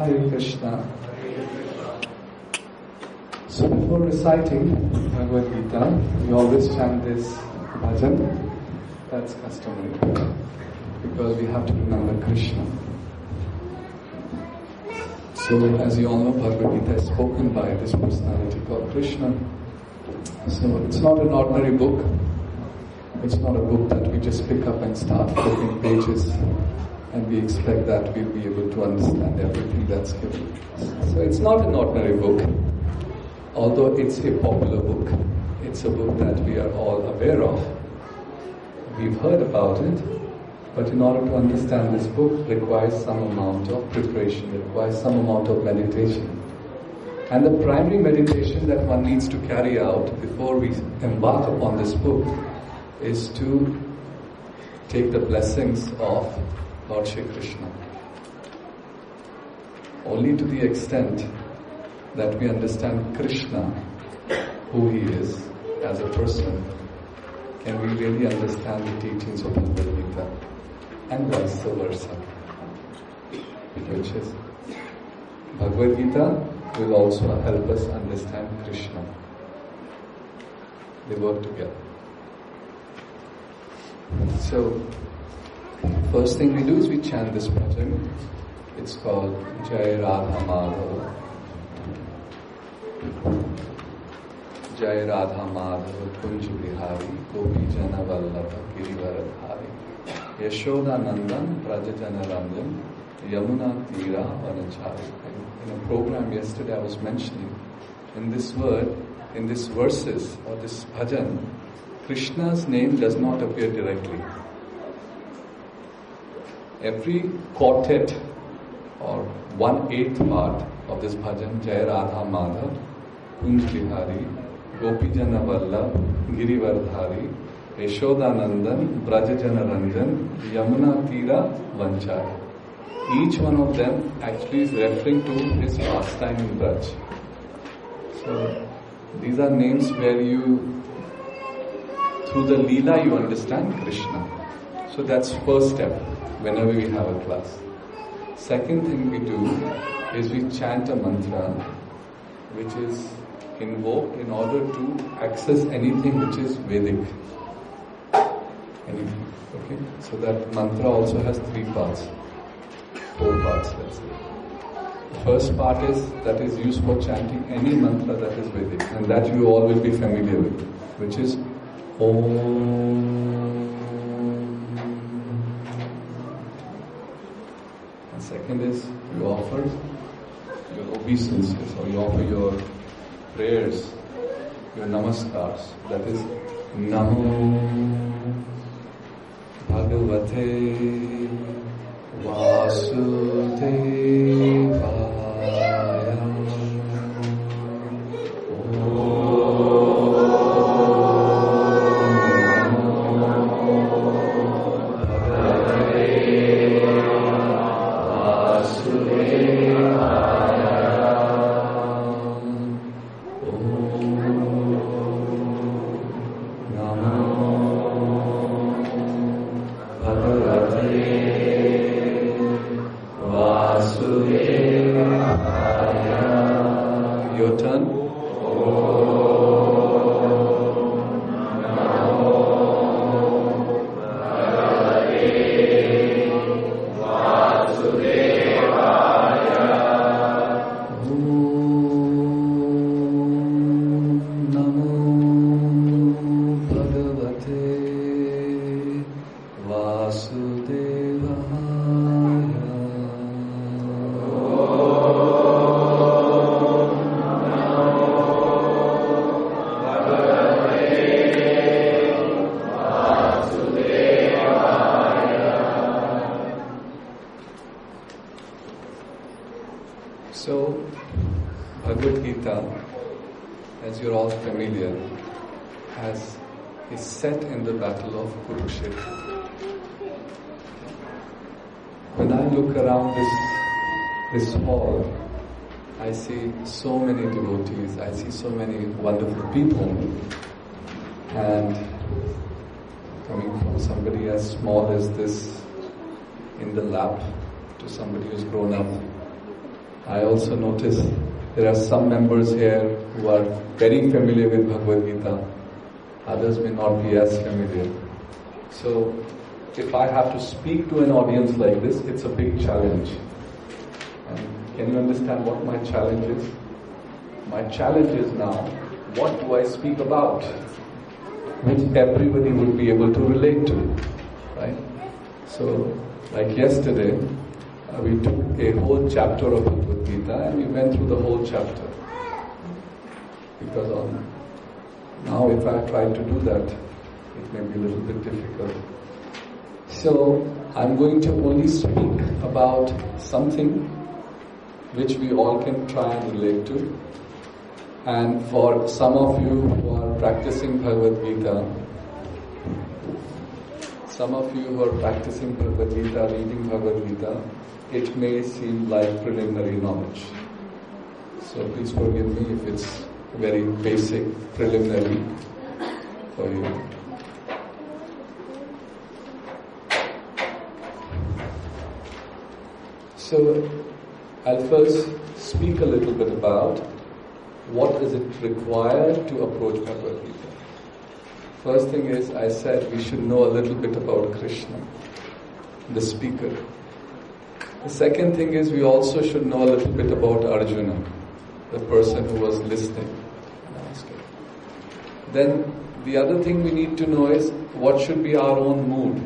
Hare Krishna. So before reciting Bhagavad-gita, we always chant this bhajan. That's customary because we have to remember Krishna. So as you all know, Bhagavad-gita is spoken by this personality called Krishna. So it's not an ordinary book. It's not a book that we just pick up and start flipping pages and we expect that we'll be able to understand everything that's given. So it's not an ordinary book. Although it's a popular book, it's a book that we are all aware of. We've heard about it, but in order to understand this book requires some amount of preparation, requires some amount of meditation. And the primary meditation that one needs to carry out before we embark upon this book is to take the blessings of Lord Shri Krishna. Only to the extent that we understand Krishna, who he is as a person, can we really understand the teachings of Bhagavad-gita, and vice versa. Which is, Bhagavad-gita will also help us understand Krishna. They work together. So, first thing we do is we chant this bhajan. It's called Jai Radha Madhava. Jai Radha Madhava Kunj Bihari Gopi Jana Vallabha Girivaradhari Yashoda Nandan Braja Jana Ranjan Yamuna Tira Vanachari. In a program yesterday I was mentioning, in this word, in these verses or this bhajan, Krishna's name does not appear directly. Every quartet or 1/8 part of this bhajan, Jai Radha Madhav, Kunj Bihari, Gopi Jana Vallabh, Girivardhari, Yashodanandan, Braja Jana Ranjan, Yamuna Tira Vanchari. Each one of them actually is referring to his pastime in Braj. So these are names where through the Leela you understand Krishna. So that's first step whenever we have a class. Second thing we do is we chant a mantra which is invoked in order to access anything which is Vedic. Anything. Okay? So that mantra also has 3 parts. 4 parts, let's say. The first part that is used for chanting any mantra that is Vedic, and that you all will be familiar with, which is Om. And second is you offer your obeisances, or you offer your prayers, your namaskars. That is Namo Bhagavate Vasudevaya. Your turn. So, Bhagavad-gita, as you're all familiar, is set in the battle of Kurukshetra. When I look around this hall, I see so many devotees, I see so many wonderful people, and coming from somebody as small as this in the lap to somebody who's grown up I also notice there are some members here who are very familiar with Bhagavad-gita. Others may not be as familiar. So, if I have to speak to an audience like this, it's a big challenge. And can you understand what my challenge is? My challenge is now, what do I speak about? Which everybody would be able to relate to, right? So, like yesterday, we took a whole chapter of Bhagavad-gita and we went through the whole chapter. Because now if I try to do that, it may be a little bit difficult. So, I'm going to only speak about something which we all can try and relate to. And for some of you who are practicing Bhagavad-gita, reading Bhagavad-gita, it may seem like preliminary knowledge. So please forgive me if it's very basic, preliminary for you. So I'll first speak a little bit about what is it required to approach Bhagavad-gita. First thing is, I said we should know a little bit about Krishna, the speaker. The second thing is, we also should know a little bit about Arjuna, the person who was listening. Then the other thing we need to know is, what should be our own mood?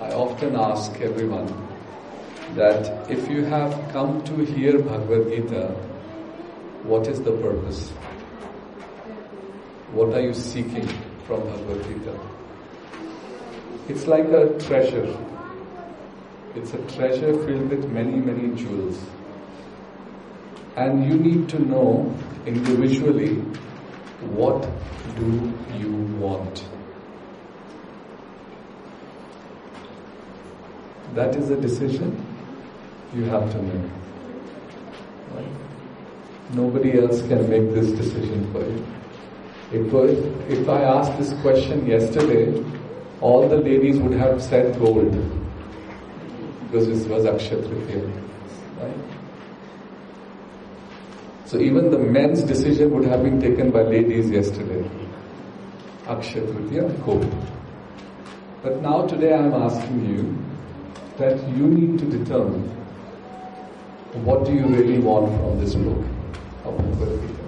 I often ask everyone that if you have come to hear Bhagavad-gita, what is the purpose? What are you seeking from Bhagavad-gita? It's like a treasure. It's a treasure filled with many, many jewels. And you need to know individually, what do you want? That is a decision you have to make. Right? Nobody else can make this decision for you. If I asked this question yesterday, all the ladies would have said gold, because this was Akshaya Tritiya, right? So even the men's decision would have been taken by ladies yesterday. Akshaya Tritiya, gold. But now today I am asking you that you need to determine, what do you really want from this book of Bhagavad-gita.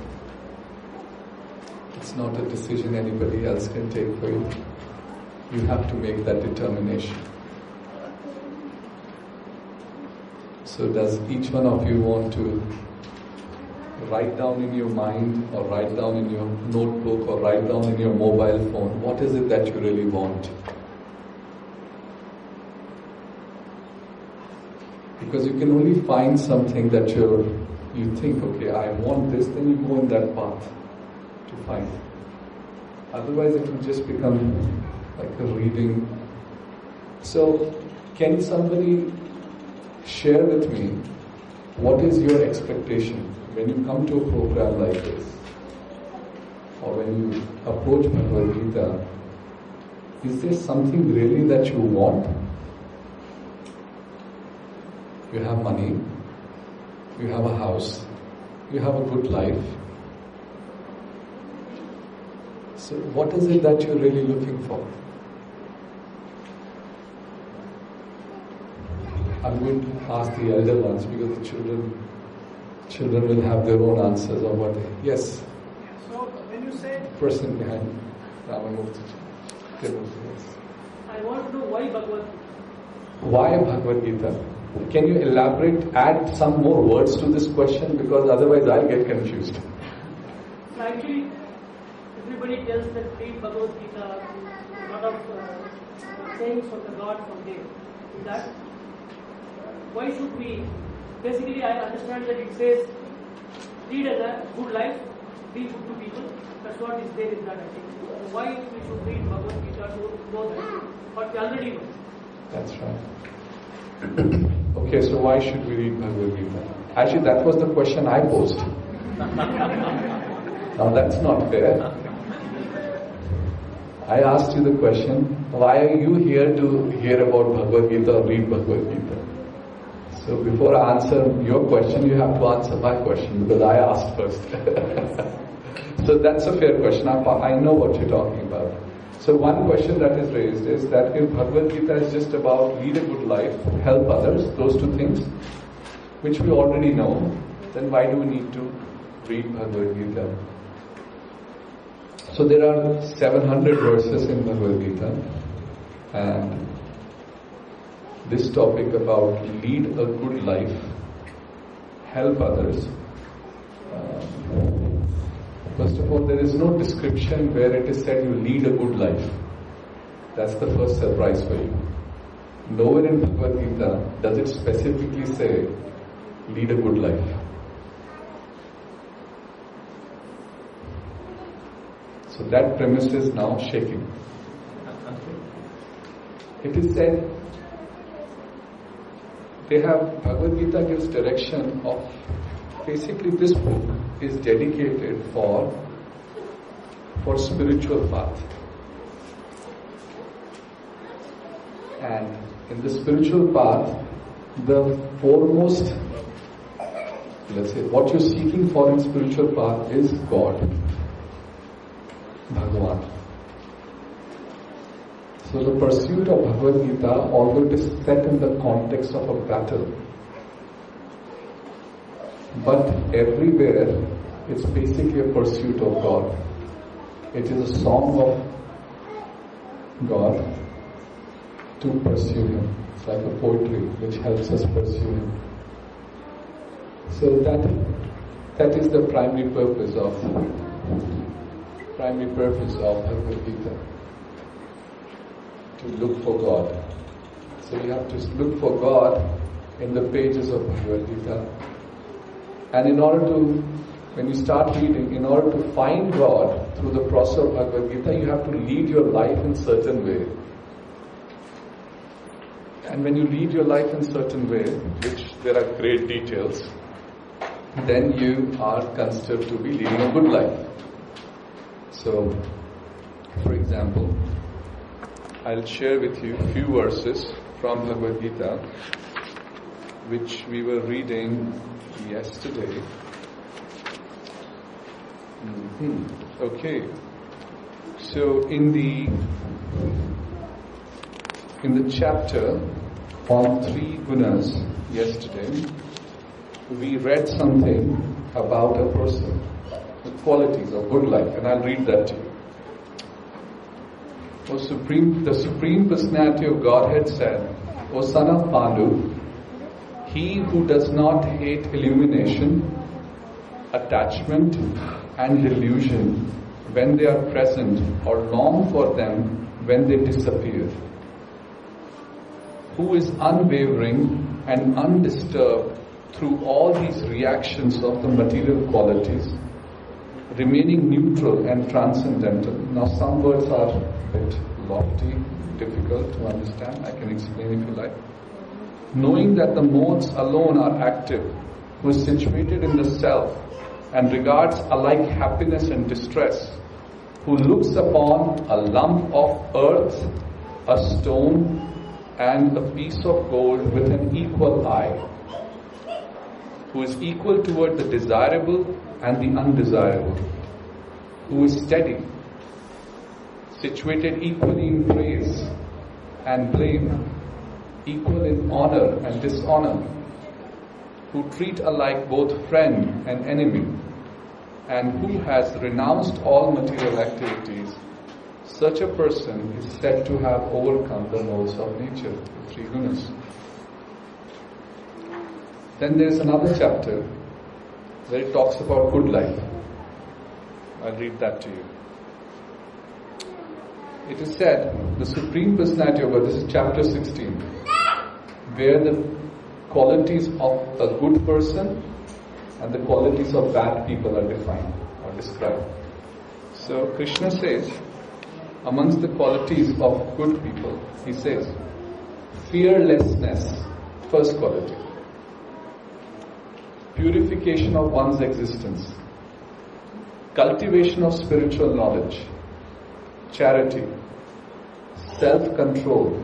It's not a decision anybody else can take for you. You have to make that determination. So does each one of you want to write down in your mind, or write down in your notebook, or write down in your mobile phone, what is it that you really want? Because you can only find something that you think, okay, I want this, then you go in that path to find it. Otherwise it will just become like a reading. So, can somebody share with me, what is your expectation when you come to a program like this? Or when you approach Bhagavad-gita, is there something really that you want? You have money, you have a house, you have a good life. So what is it that you're really looking for? I'm going to ask the elder ones, because the children will have their own answers on what they... Yes? So when you say... Person behind Ramanurti. Yes. I want to know why Bhagavad-gita. Why Bhagavad-gita? Can you elaborate, add some more words to this question, because otherwise I'll get confused. So actually, everybody tells that read Bhagavad-gita, a lot of sayings from the God from there. Is that, why should we, basically I understand that it says, lead a good life, be good to people. That's what is there in that, I think. So why we should read Bhagavad-gita to know that, what we already know. That's right. Okay, so why should we read Bhagavad-gita? Actually, that was the question I posed. Now that's not fair. I asked you the question, why are you here to hear about Bhagavad-gita or read Bhagavad-gita? So before I answer your question, you have to answer my question because I asked first. So that's a fair question. I know what you're talking about. So one question that is raised is that if Bhagavad-gita is just about lead a good life, help others, those two things, which we already know, then why do we need to read Bhagavad-gita? So there are 700 verses in Bhagavad-gita, and this topic about lead a good life, help others. First of all, there is no description where it is said you lead a good life. That's the first surprise for you. Nowhere in Bhagavad-gita does it specifically say lead a good life. So that premise is now shaking. It is said, Bhagavad-gita gives direction of, basically this book is dedicated for spiritual path. And in the spiritual path, the foremost, let's say, what you're seeking for in spiritual path is God, Bhagavan. So the pursuit of Bhagavad-gita, although it is set in the context of a battle, but everywhere it's basically a pursuit of God. It is a song of God to pursue Him. It's like a poetry which helps us pursue Him. So that is the primary purpose of Bhagavad-gita. To look for God. So you have to look for God in the pages of Bhagavad-gita. And when you start reading, in order to find God through the process of Bhagavad-gita, you have to lead your life in certain way. And when you lead your life in certain way, which there are great details, then you are considered to be leading a good life. So, for example, I'll share with you a few verses from Bhagavad-gita which we were reading yesterday. Okay. So in the chapter on 3 gunas yesterday, we read something about a person, the qualities of good life, and I'll read that to you. The Supreme Personality of Godhead said, O son of Pandu, he who does not hate illumination, attachment and delusion when they are present or long for them when they disappear, who is unwavering and undisturbed through all these reactions of the material qualities, remaining neutral and transcendental. Now some words are a bit lofty, difficult to understand. I can explain if you like. Knowing that the modes alone are active, who is situated in the self and regards alike happiness and distress, who looks upon a lump of earth, a stone and a piece of gold with an equal eye, who is equal toward the desirable and the undesirable, who is steady, situated equally in praise and blame, equal in honor and dishonor, who treat alike both friend and enemy, and who has renounced all material activities, such a person is said to have overcome the modes of nature, the 3 gunas. Then there is another chapter where it talks about good life. I'll read that to you. It is said, the Supreme Personality of God, this is chapter 16, where the qualities of a good person and the qualities of bad people are defined or described. So Krishna says, amongst the qualities of good people, he says, fearlessness, first quality. Purification of one's existence. Cultivation of spiritual knowledge. Charity. Self-control.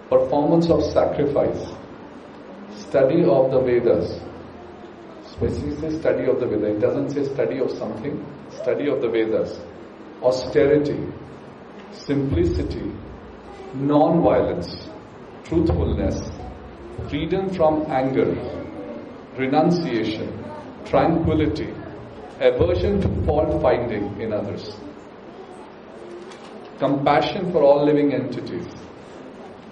Performance of sacrifice. study of the Vedas. Specifically says study of the Vedas. It doesn't say study of something. Study of the Vedas. Austerity, simplicity, non-violence, truthfulness, freedom from anger, renunciation, tranquility, aversion to fault finding in others, compassion for all living entities,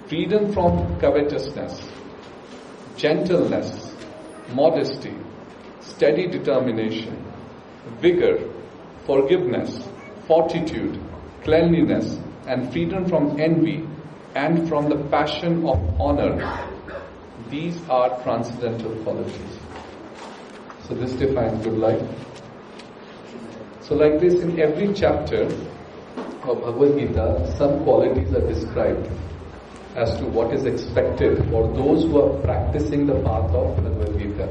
freedom from covetousness, gentleness, modesty, steady determination, vigor, forgiveness, fortitude, cleanliness, and freedom from envy and from the passion of honor. These are transcendental qualities. So this defines good life. So like this, in every chapter of Bhagavad-gita, some qualities are described as to what is expected for those who are practicing the path of Bhagavad-gita.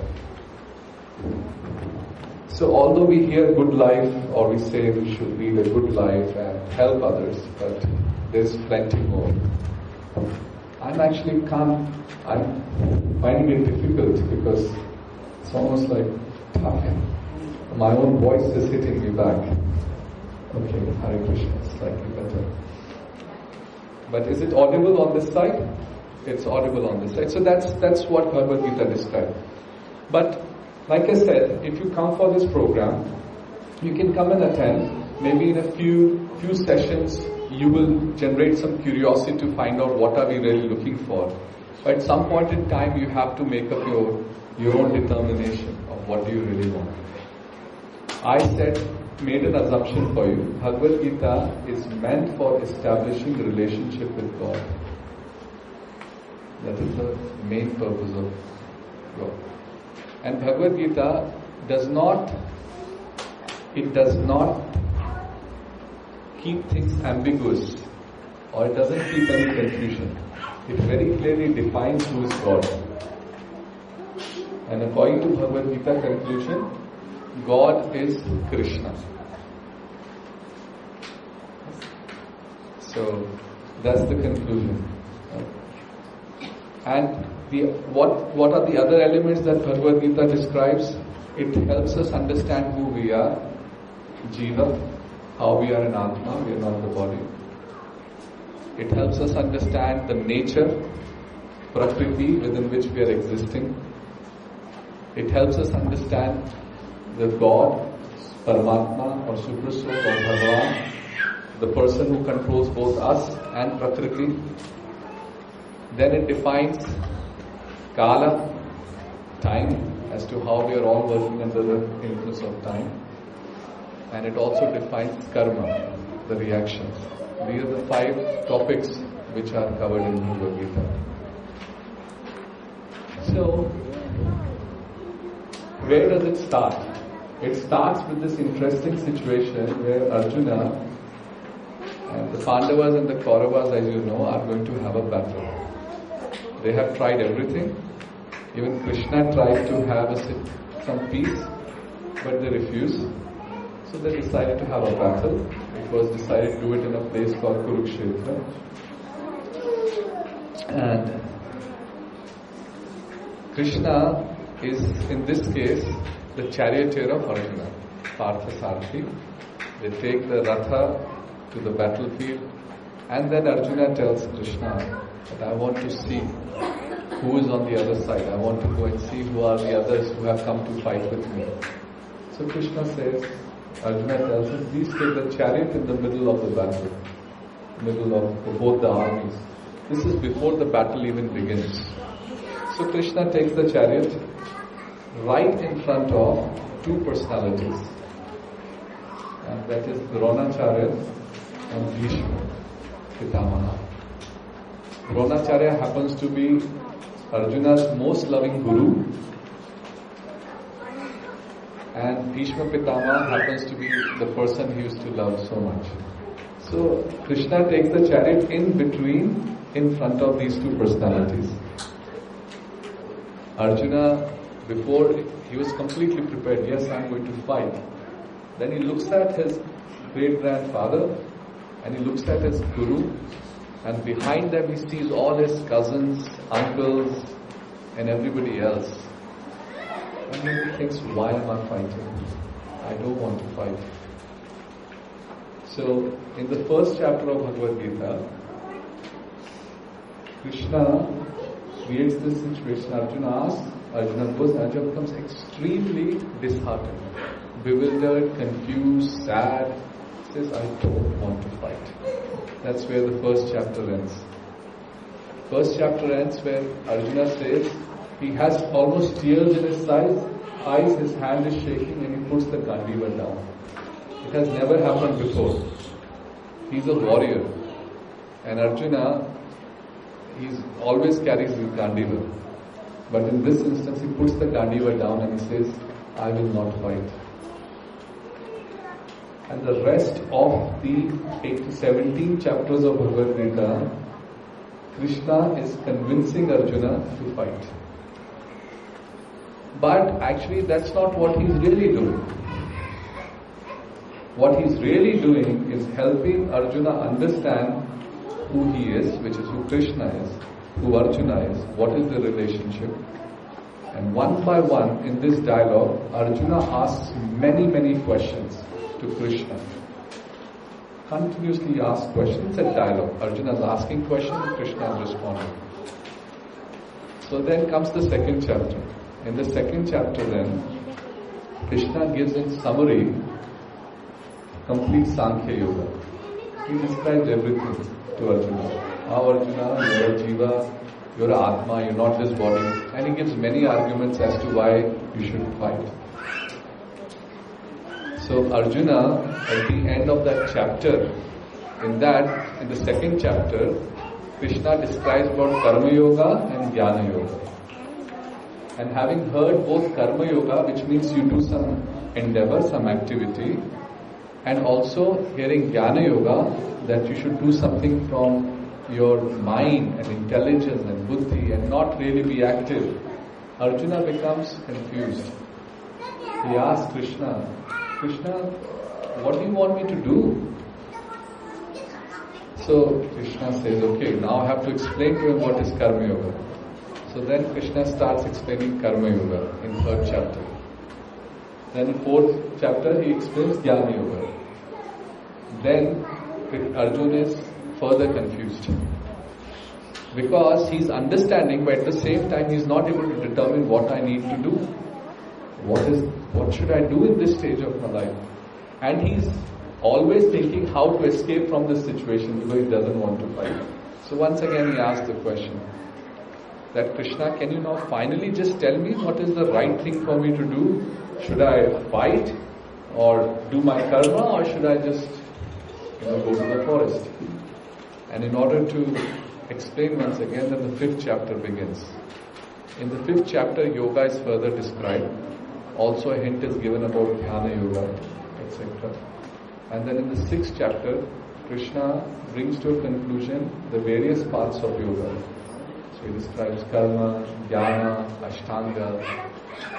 So although we hear good life, or we say we should lead a good life and help others, but there's plenty more. I'm finding it difficult because it's almost like talking. My own voice is hitting me back. Okay, Hare Krishna, slightly better. But is it audible on this side? It's audible on this side. So that's what Bhagavad Gita describes. But like I said, if you come for this program, you can come and attend. Maybe in a few sessions, you will generate some curiosity to find out what are we really looking for. But at some point in time, you have to make up your own determination of what do you really want. I made an assumption for you. Bhagavad Gita is meant for establishing a relationship with God. That is the main purpose of God. And Bhagavad Gita does not keep things ambiguous, or it doesn't keep any confusion. It very clearly defines who is God. And according to Bhagavad Gita conclusion, God is Krishna. So that's the conclusion. And what are the other elements that Bhagavad Gita describes? It helps us understand who we are, Jiva, how we are an Atma, we are not the body. It helps us understand the nature, Prakriti, within which we are existing. It helps us understand the God, Paramatma or Super Soul or Bhagavan, the person who controls both us and Prakriti. Then it defines Kala, time, as to how we are all working under the influence of time. And it also defines Karma, the reactions. These are the 5 topics which are covered in Bhagavad Gita. So, where does it start? It starts with this interesting situation where Arjuna and the Pandavas and the Kauravas, as you know, are going to have a battle. They have tried everything. Even Krishna tried to have some peace, but they refused. So they decided to have a battle. It was decided to do it in a place called Kurukshetra. And Krishna is, in this case, the charioteer of Arjuna, Partha Sarthi. They take the Ratha to the battlefield, and then Arjuna tells Krishna that I want to see who is on the other side. I want to go and see who are the others who have come to fight with me. So Krishna says, Arjuna tells him, please take the chariot in the middle of the battle, middle of both the armies. This is before the battle even begins. So Krishna takes the chariot right in front of 2 personalities, and that is Dronacharya and Bhishma Pitamaha. Dronacharya happens to be Arjuna's most loving guru, and Bhishma Pitamaha happens to be the person he used to love so much. So Krishna takes the chariot in front of these 2 personalities. Arjuna, before he was completely prepared, yes, I'm going to fight. Then he looks at his great-grandfather and he looks at his guru, and behind them he sees all his cousins, uncles, and everybody else. And then he thinks, why am I fighting? I don't want to fight. So, in the first chapter of Bhagavad-gita, Krishna creates this situation. Arjuna becomes extremely disheartened, bewildered, confused, sad. He says, I don't want to fight. That's where the first chapter ends. First chapter ends where Arjuna says, he has almost tears in his eyes, his hand is shaking, and he puts the Gandiva down. It has never happened before. He's a warrior. And Arjuna, he always carries his Gandiva. But in this instance, he puts the Gandiva down and he says, I will not fight. And the rest of the 17 chapters of Bhagavad-gita, Krishna is convincing Arjuna to fight. But actually that's not what he's really doing. What he's really doing is helping Arjuna understand who he is, which is who Krishna is, who Arjuna is, what is the relationship. And one by one in this dialogue, Arjuna asks many questions to Krishna. Continuously asks questions. It's a dialogue. Arjuna is asking questions, Krishna is responding. So then comes the second chapter. In the second chapter then, Krishna gives in summary complete Sankhya Yoga. He describes everything to Arjuna. How Arjuna, you're a Jiva, you're an Atma, you're not this body. And he gives many arguments as to why you should fight. So Arjuna, at the end of that chapter, in the second chapter, Krishna describes about Karma Yoga and Jnana Yoga. And having heard both Karma Yoga, which means you do some endeavor, some activity, and also hearing Jnana Yoga, that you should do something from your mind and intelligence and buddhi and not really be active, Arjuna becomes confused. He asks Krishna, what do you want me to do? So Krishna says, okay, now I have to explain to him what is Karma Yoga. So then Krishna starts explaining Karma Yoga in third chapter. Then in fourth chapter he explains Jnana Yoga. Then Arjuna is further confused. Because he's understanding, but at the same time he's not able to determine what I need to do. What should I do in this stage of my life? And he's always thinking how to escape from this situation because he doesn't want to fight. So once again he asks the question that Krishna, can you now finally just tell me what is the right thing for me to do? Should I fight or do my karma, or should I just go to the forest? And in order to explain once again, then the fifth chapter begins. In the fifth chapter, yoga is further described. Also a hint is given about Dhyana Yoga, etc. And then in the sixth chapter, Krishna brings to a conclusion the various parts of yoga. So he describes karma, jnana, ashtanga,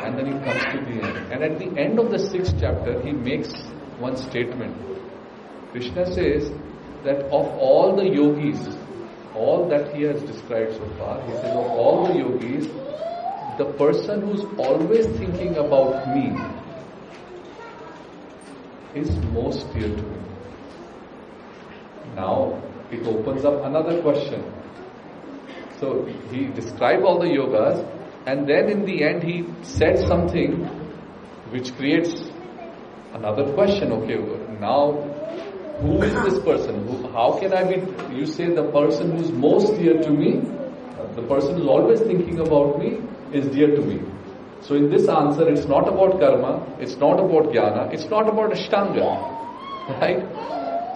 and then he comes to the end. And at the end of the sixth chapter, he makes one statement. Krishna says that of all the yogis, all that he has described so far, he says of all the yogis, the person who's always thinking about me is most dear to me. Now, it opens up another question. So, he described all the yogas, and then in the end he said something which creates another question. Okay, now, who is this person? How can I be, you say the person who's most dear to me, the person who's always thinking about me is dear to me. So in this answer, it's not about karma, it's not about jnana, it's not about ashtanga. Right?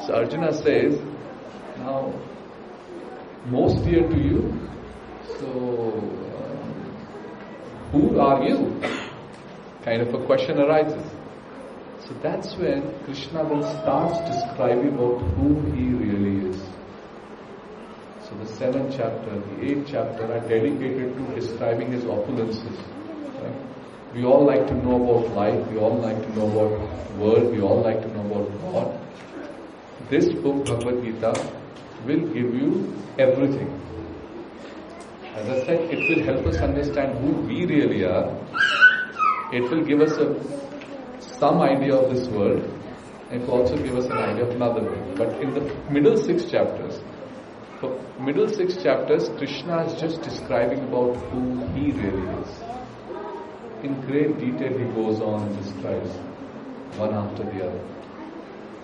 So Arjuna says, now, most dear to you, so who are you? Kind of a question arises. So that's when Krishna then starts describing about who he really is. So the 7th chapter, the 8th chapter are dedicated to describing his opulences. Right? We all like to know about life, we all like to know about world, we all like to know about God. This book, Bhagavad-gita, will give you everything. As I said, it will help us understand who we really are. It will give us some idea of this world. It will also give us an idea of another world. But in the middle 6 chapters, Krishna is just describing about who he really is. In great detail he goes on and describes one after the other.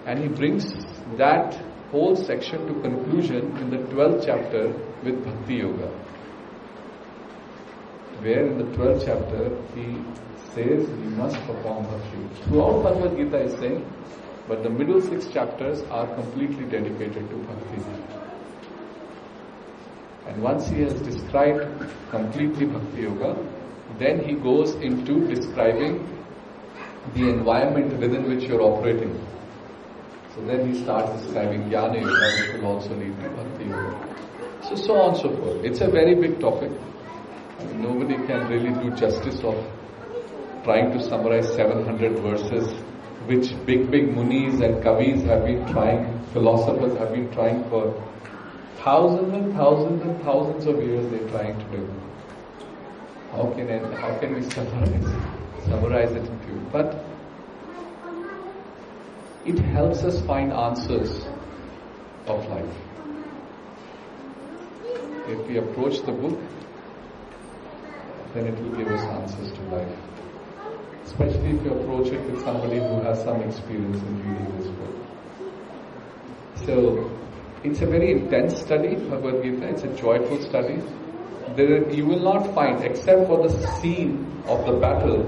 And he brings that whole section to conclusion in the 12th chapter with Bhakti Yoga. Where in the 12th chapter he says you must perform Bhakti. Throughout Bhagavad-gita is saying, but the middle 6 chapters are completely dedicated to Bhakti. And once he has described completely Bhakti Yoga, then he goes into describing the environment within which you're operating. So then he starts describing Jnana Yoga, which will also lead to Bhakti Yoga. So on and so forth. It's a very big topic. I mean, nobody can really do justice of trying to summarize 700 verses, which big munis and kavis have been trying, philosophers have been trying for thousands and thousands and thousands of years they're trying to do. How can we summarize it in few? But it helps us find answers of life. If we approach the book, then it will give us answers to life. Especially if you approach it with somebody who has some experience in reading this book. So, it's a very intense study, Bhagavad Gita. It's a joyful study. You will not find, except for the scene of the battle,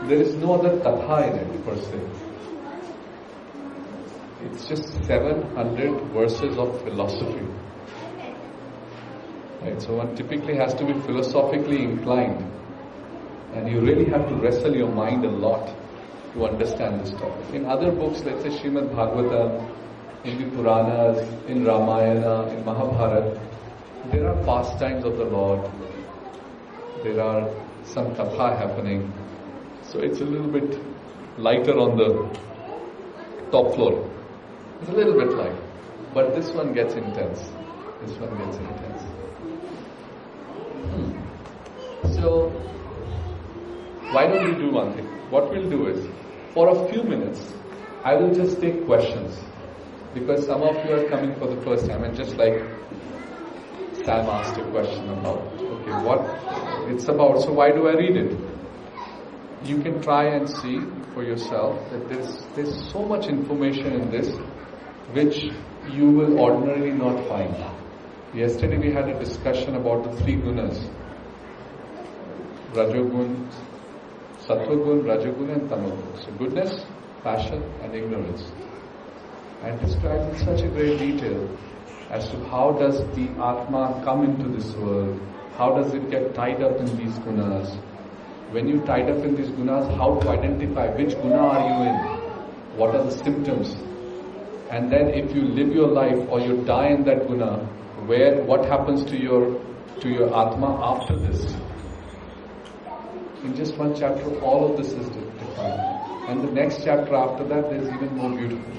there is no other katha in it per se. It's just 700 verses of philosophy. Right? So one typically has to be philosophically inclined. And you really have to wrestle your mind a lot to understand this topic. In other books, let's say Srimad Bhagavatam, in the Puranas, in Ramayana, in Mahabharata, there are pastimes of the Lord. There are some katha happening. So it's a little bit lighter on the top floor. It's a little bit light. But this one gets intense. So, why don't we do one thing? What we'll do is, for a few minutes, I will just take questions. Because some of you are coming for the first time, and just like Sam asked a question about, okay, what it's about, so why do I read it? You can try and see for yourself that there's so much information in this which you will ordinarily not find. Yesterday we had a discussion about the 3 gunas. Rajogun, Sattvagun, Rajogun and Tamagun. So goodness, passion and ignorance. And described in such a great detail as to how does the Atma come into this world, how does it get tied up in these gunas. When you tied up in these gunas, how to identify which guna are you in, what are the symptoms, and then if you live your life or you die in that guna, what happens to your Atma after this. In just one chapter, all of this is defined. And the next chapter after that, there's even more beautiful.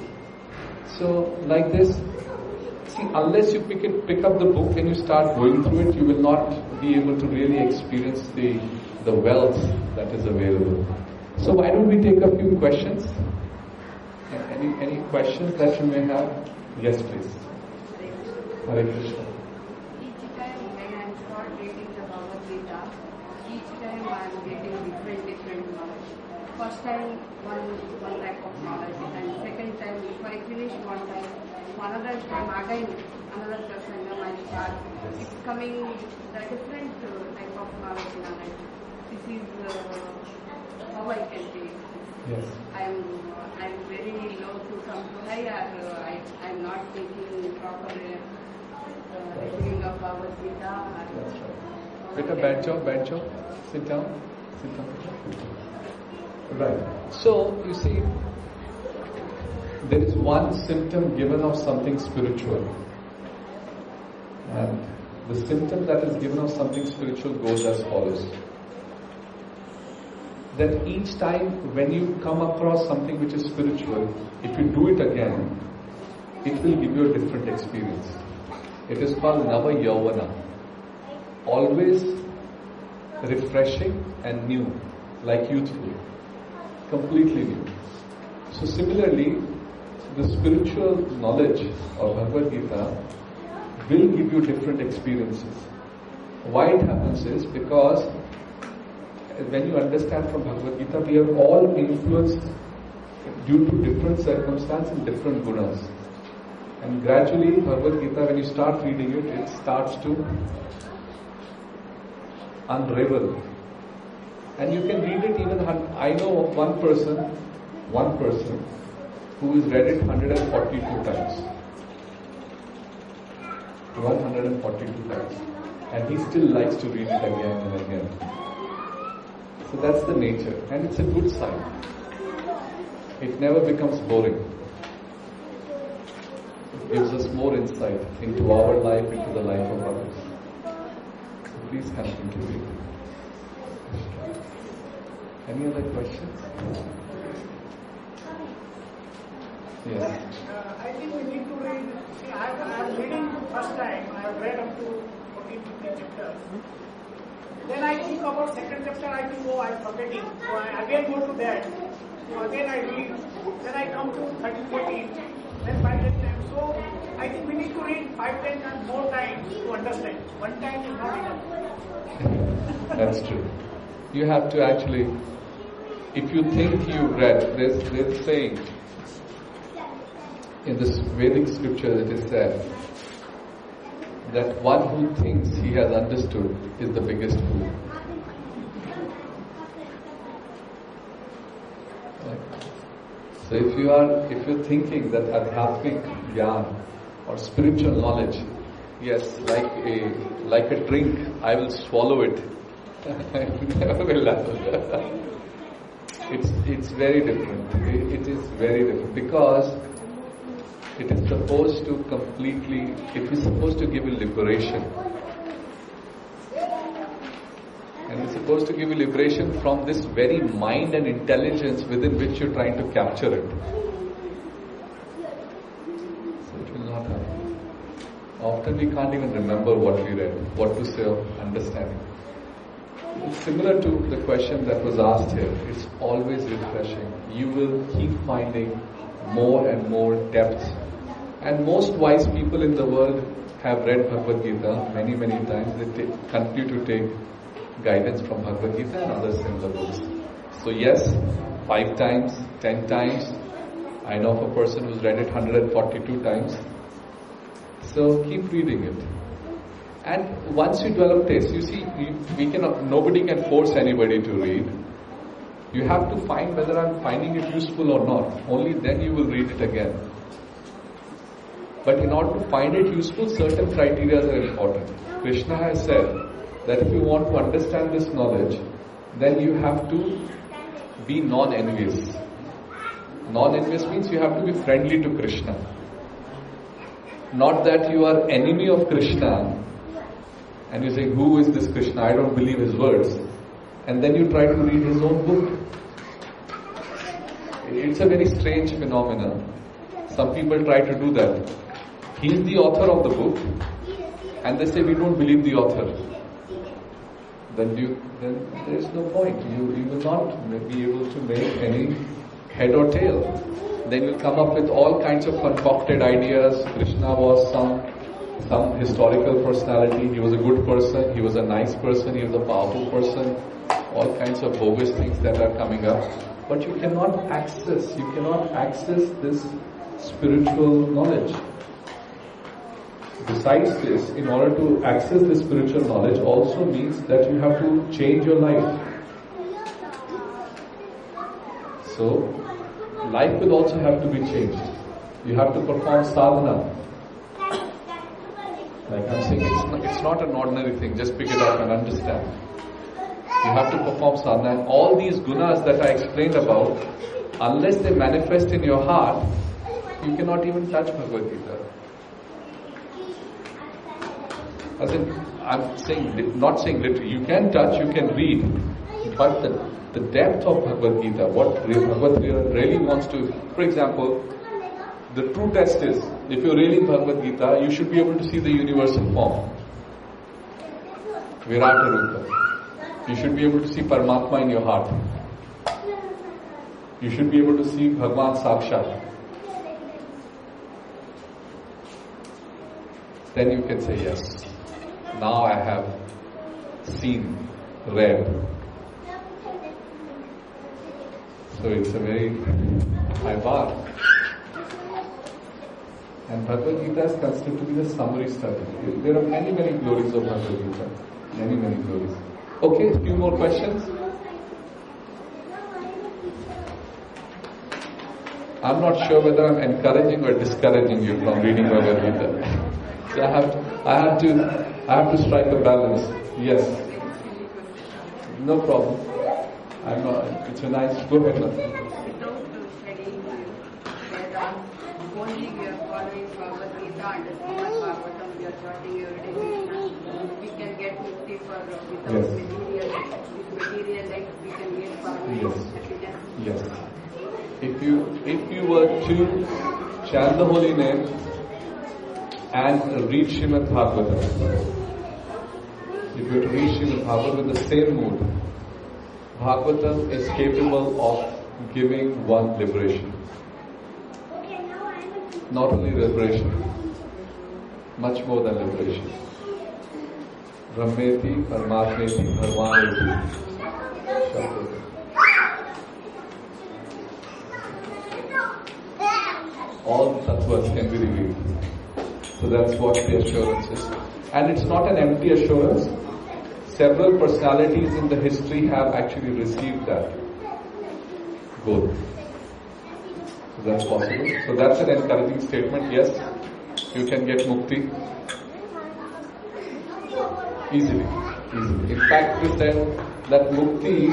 So, like this, see, unless you pick up the book and you start going through it, you will not be able to really experience the wealth that is available. So why don't we take a few questions? Any questions that you may have? Yes, please. Hare Krishna. Each time when I start reading the Bhagavad-gita, each time I am getting different knowledge. First time, one type of knowledge, and second time, if I finish one time, another time again, another person, I start. It's coming the different type of knowledge in life. This is how I can take. Yes. I'm very low to come to higher. I'm not taking proper reading of Bhagavad-gita. That's right. Beta, bad job. Sit down. Right. So, you see, there is one symptom given of something spiritual. And the symptom that is given of something spiritual goes as follows. That each time when you come across something which is spiritual, if you do it again, it will give you a different experience. It is called Nava Yauvana. always refreshing and new, like youthful, completely new. So similarly, the spiritual knowledge of Bhagavad-gita will give you different experiences. Why it happens is because when you understand from Bhagavad-gita, we are all influenced due to different circumstances and different gunas. And gradually, Bhagavad-gita, when you start reading it, it starts to unravel. And you can read it even, I know of one person who has read it 142 times. 142 times. And he still likes to read it again and again. So that's the nature. And it's a good sign. It never becomes boring. It gives us more insight into our life, into the life of others. So please continue to read. Any other questions? Yes. I think we need to read. See, I am reading first time. I have read up to 14-15 chapters. Then I think about second chapter. I think, oh, I am forgetting. So I again go to that. So again I read. Then I come to 13-14. Then 5-10 times. So I think we need to read 5-10 and more times to understand. One time is not enough. That's true. You have to actually, if you think you've read, there's saying, in this Vedic scripture it is said that one who thinks he has understood is the biggest fool. So if you're thinking that adhyatmic jnana or spiritual knowledge, yes, like a drink, I will swallow it. I never will happen. It's very different. It is very different because it is supposed to give you liberation. And it's supposed to give you liberation from this very mind and intelligence within which you're trying to capture it. So it will not happen. Often we can't even remember what we read, what to say of understanding. It's similar to the question that was asked here. It's always refreshing. You will keep finding more and more depth. And most wise people in the world have read Bhagavad-gita many, many times. They continue to take guidance from Bhagavad-gita and other similar books. So yes, 5 times, 10 times. I know of a person who's read it 142 times. So keep reading it. And once you develop taste, you see, nobody can force anybody to read. You have to find whether I'm finding it useful or not. Only then you will read it again. But in order to find it useful, certain criteria are important. Krishna has said that if you want to understand this knowledge, then you have to be non-envious. Non-envious means you have to be friendly to Krishna. Not that you are enemy of Krishna and you say, who is this Krishna? I don't believe his words. And then you try to read his own book. It's a very strange phenomenon. Some people try to do that. He is the author of the book and they say we don't believe the author. Then there is no point. You will not be able to make any head or tail. Then you'll come up with all kinds of concocted ideas. Krishna was some historical personality. He was a good person. He was a nice person. He was a powerful person. All kinds of bogus things that are coming up. But you cannot access this spiritual knowledge. Besides this, in order to access this spiritual knowledge also means that you have to change your life. So, life will also have to be changed. You have to perform sadhana. Like I'm saying, it's not an ordinary thing. Just pick it up and understand. You have to perform sadhana. And all these gunas that I explained about, unless they manifest in your heart, you cannot even touch Bhagavad-gita. As in, I'm saying, not saying literally, you can touch, you can read, but the depth of Bhagavad-gita, what Bhagavad-gita really wants to, for example, the true test is, if you're reading Bhagavad-gita, you should be able to see the universal form. Virata Rupa. You should be able to see Paramatma in your heart. You should be able to see Bhagwan Sakshat. Then you can say, yes, now I have seen, read. So it's a very high bar. And Bhagavad-gita is considered to be the summary study. There are many, many glories of Bhagavad-gita. Many, many glories. Okay, a few more questions. I'm not sure whether I'm encouraging or discouraging you from reading Bhagavad-gita. So I have to strike a balance. Yes. No problem. I'm not. It's a nice. Go ahead. Without studying Veda, only we are following Bhagavad-gita and Srimad Bhagavatam, we are chanting every day Krishna. We can get mukti for without Yes. material. With material life, we can get Yes. happiness. Yes. If you were to chant the holy name and read Srimad Bhagavatam, if you were to read Srimad Bhagavatam with the same mood, Bhagavatam is capable of giving one liberation. Not only liberation, much more than liberation. Brahmeti, Paramatmeti, Dharmaneti. All tattvas can be revealed. So that's what the assurance is. And it's not an empty assurance. Several personalities in the history have actually received that goal. So that's possible. So that's an encouraging statement. Yes, you can get mukti easily. In fact, we said that mukti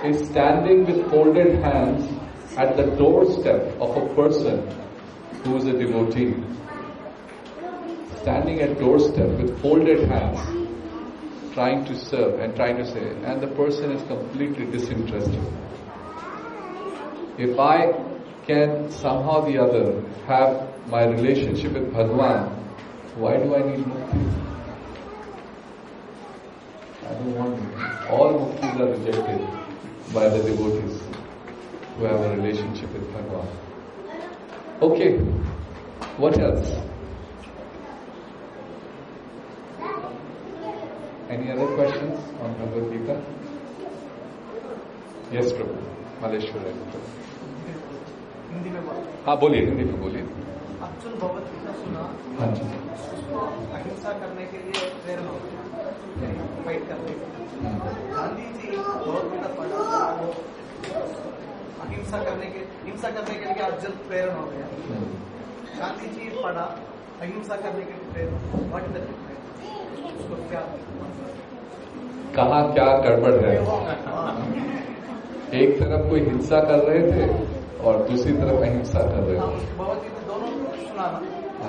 is standing with folded hands at the doorstep of a person who is a devotee. Standing at doorstep with folded hands, trying to serve and trying to say, and the person is completely disinterested. If I can somehow or the other have my relationship with Bhagwan, why do I need mukti? I don't want mukti. All muktis are rejected by the devotees who have a relationship with Bhagwan. Okay, what else? Any other questions on Bhagavad-gita? Yes, Prabhu. Maleshwara. Hindi में बात। हाँ बोलिए, हिंदी में बोलिए। अर्जुन भगवद-गीता सुना। हाँ जी। उसको अहिंसा करने के लिए प्रेरणा होती है, फाइट करने के लिए। गांधी जी भगवद-गीता पढ़ा, वो हिंसा करने के लिए अर्जुन प्रेरणा हो गया। गांधी जी पढ़ा, अहिंसा करने के लिए प्रेरणा। What is the difference? उसको क्या? कहाँ क्या गड़बड़ है? एक तरफ कोई हिंसा कर रहे थे और दूसरी तरफ अहिंसा कर रहे थे। भगवद-गीता दोनों सुना ना।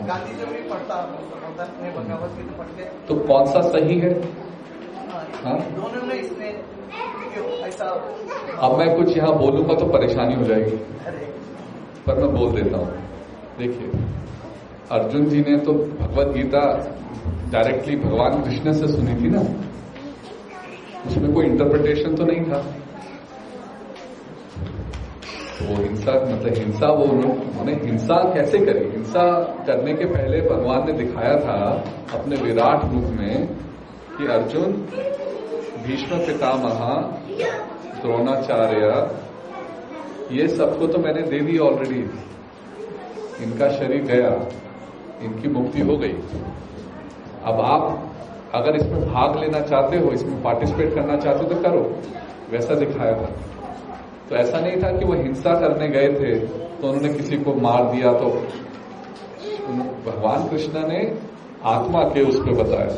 गांधी जी भी पढ़ता अपने भगवद-गीता पढ़ के। तो कौन सा सही है? हाँ? दोनों में इसने ऐसा। अब मैं कुछ यहाँ बोलूंगा तो परेशानी हो जाएगी, पर मैं बोल देता हूँ। देखिए, अर्जुन जी ने तो भगवद-गीता डायरेक्टली भगवान कृष्ण से सुनी थी ना, उसमें कोई इंटरप्रिटेशन तो नहीं था। तो वो हिंसा वो उन्होंने हिंसा कैसे करी? हिंसा करने के पहले भगवान ने दिखाया था अपने विराट रूप में कि अर्जुन, भीष्म पितामह, द्रोणाचार्य, ये सबको तो मैंने दे दी ऑलरेडी। इनका शरीर गया, इनकी मुक्ति हो गई। अब आप अगर इसमें भाग लेना चाहते हो, इसमें पार्टिसिपेट करना चाहते हो तो करो, वैसा दिखाया था। तो ऐसा नहीं था कि वो हिंसा करने गए थे तो उन्होंने किसी को मार दिया। तो भगवान कृष्ण ने आत्मा के उस पर बताया,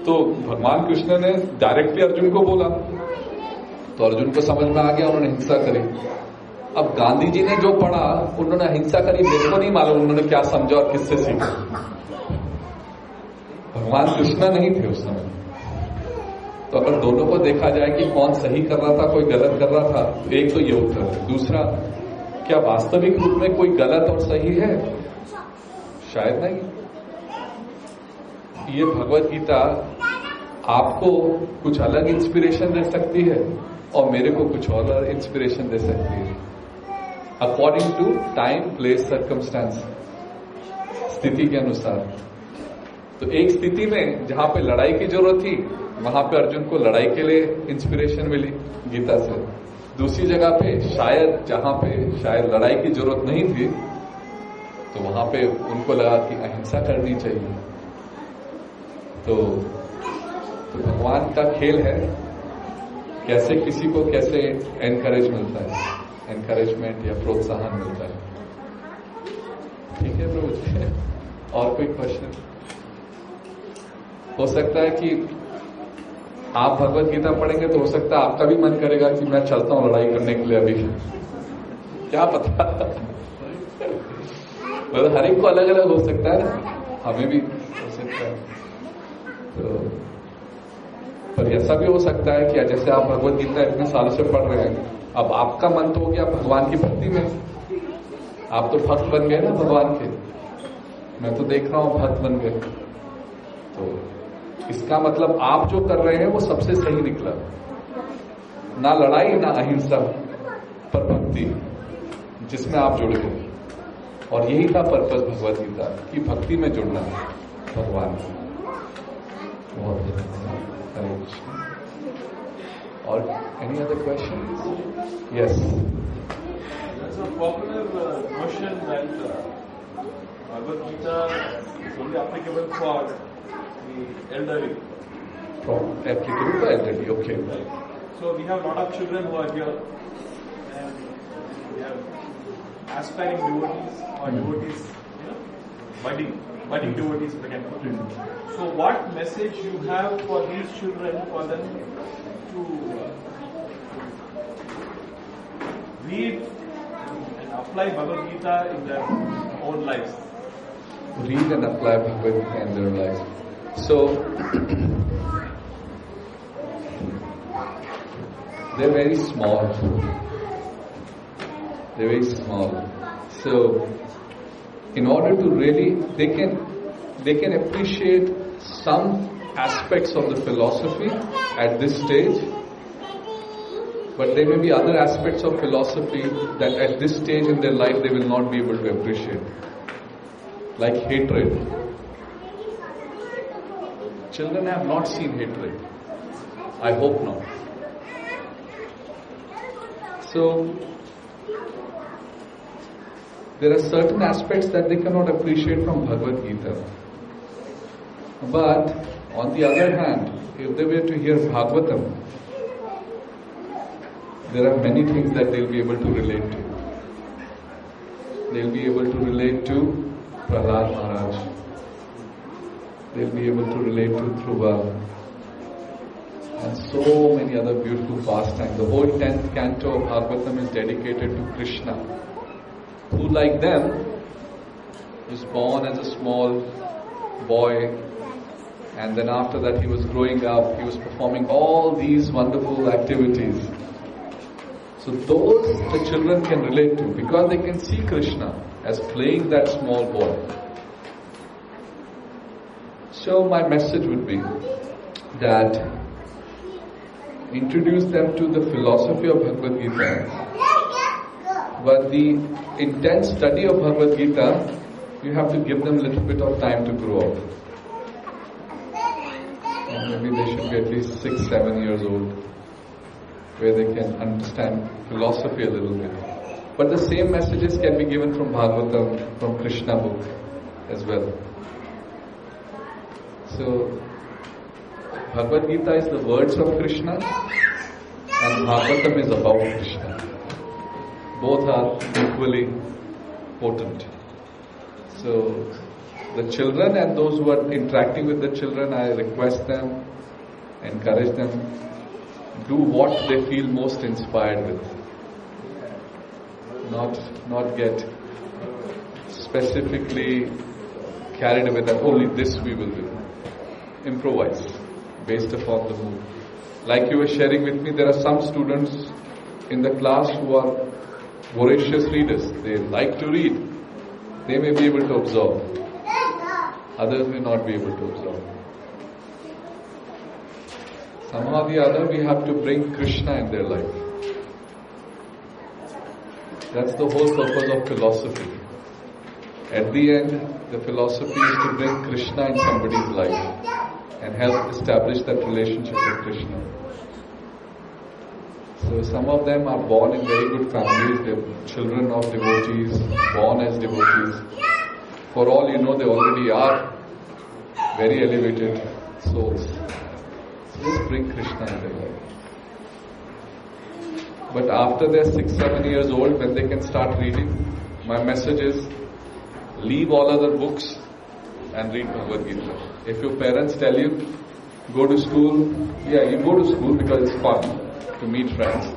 तो भगवान कृष्ण ने डायरेक्टली अर्जुन को बोला, तो अर्जुन को समझ में आ गया, उन्होंने हिंसा करी। अब गांधी जी ने जो पढ़ा, उन्होंने हिंसा करी, मेरे को नहीं मालूम उन्होंने क्या समझा और किससे सीखा। भगवान कृष्ण नहीं थे उस समय। तो अगर दोनों को देखा जाए कि कौन सही कर रहा था, कोई गलत कर रहा था, एक तो ये उत्तर है। दूसरा, क्या वास्तविक रूप में कोई गलत और सही है? शायद नहीं। ये भगवद गीता आपको कुछ अलग इंस्पिरेशन दे सकती है और मेरे को कुछ और इंस्पिरेशन दे सकती है, according to time, place, circumstance, स्थिति के अनुसार। तो एक स्थिति में जहां पे लड़ाई की जरूरत थी, वहां पे अर्जुन को लड़ाई के लिए इंस्पिरेशन मिली गीता से। दूसरी जगह पे शायद जहां पे शायद लड़ाई की जरूरत नहीं थी, तो वहां पे उनको लगा कि अहिंसा करनी चाहिए। तो भगवान का खेल है, कैसे किसी को कैसे एनकरेज मिलता है, एनकरेजमेंट या प्रोत्साहन मिलता है। ठीक है प्रभु जी, और कोई क्वेश्चन? हो सकता है कि आप भगवत गीता पढ़ेंगे तो हो सकता है आपका भी मन करेगा कि मैं चलता हूं लड़ाई करने के लिए अभी, क्या पता। मतलब हर एक को अलग अलग हो सकता है ना, हमें भी हो सकता है। तो पर ऐसा भी हो सकता है कि जैसे आप भगवत गीता इतने सालों से पढ़ रहे हैं, अब आपका मन तो हो गया भगवान की भक्ति में, आप तो भक्त बन गए ना भगवान के, मैं तो देख रहा हूं भक्त बन गए। तो इसका मतलब आप जो कर रहे हैं वो सबसे सही निकला, ना लड़ाई ना अहिंसा, पर भक्ति जिसमें आप जुड़ गए। और यही था पर्पस भगवत गीता की, भक्ति में जुड़ना भगवान। हरे कृष्ण। और any other question? Yes. There's a popular notion that Bhagavad Gita is only applicable for the elderly. Applicable for elderly, okay. So we have a lot of children who are here, and we have aspiring devotees or devotees, budding devotees, if I can put it. So what message you have for these children, for them to read and apply Bhagavad Gita in their own lives? Read and apply Bhagavad Gita in their lives. So, they're very small. They're very small. So, in order to really, they can appreciate some aspects of the philosophy at this stage, but there may be other aspects of philosophy that at this stage in their life they will not be able to appreciate, like hatred. Children have not seen hatred. I hope not. So, there are certain aspects that they cannot appreciate from Bhagavad Gita. But, on the other hand, if they were to hear Bhagavatam, there are many things that they'll be able to relate to. They'll be able to relate to Prahlad Maharaj. They'll be able to relate to Dhruva. And so many other beautiful pastimes. The whole 10th canto of Bhagavatam is dedicated to Krishna, who, like them, was born as a small boy, and then after that he was growing up, he was performing all these wonderful activities. So those the children can relate to, because they can see Krishna as playing that small boy. So my message would be that introduce them to the philosophy of Bhagavad Gita, but the intense study of Bhagavad Gita, you have to give them a little bit of time to grow up. And maybe they should be at least 6-7 years old, where they can understand philosophy a little bit. But the same messages can be given from Bhagavatam, from Krishna book as well. So, Bhagavad Gita is the words of Krishna, and Bhagavatam is about Krishna. Both are equally potent. So, the children and those who are interacting with the children, I request them, encourage them, do what they feel most inspired with. Not get specifically carried away that only this we will do. Improvise based upon the mood. Like you were sharing with me, there are some students in the class who are voracious readers. They like to read. They may be able to absorb. Others may not be able to absorb. Somehow or the other, we have to bring Krishna in their life. That's the whole purpose of philosophy. At the end, the philosophy is to bring Krishna in somebody's life and help establish that relationship with Krishna. So some of them are born in very good families, they're children of devotees, born as devotees. For all you know, they already are very elevated souls. So just bring Krishna in their life. But after they're 6-7 years old, when they can start reading, my message is, leave all other books and read Bhagavad-gita. If your parents tell you, go to school, you go to school because it's fun to meet friends.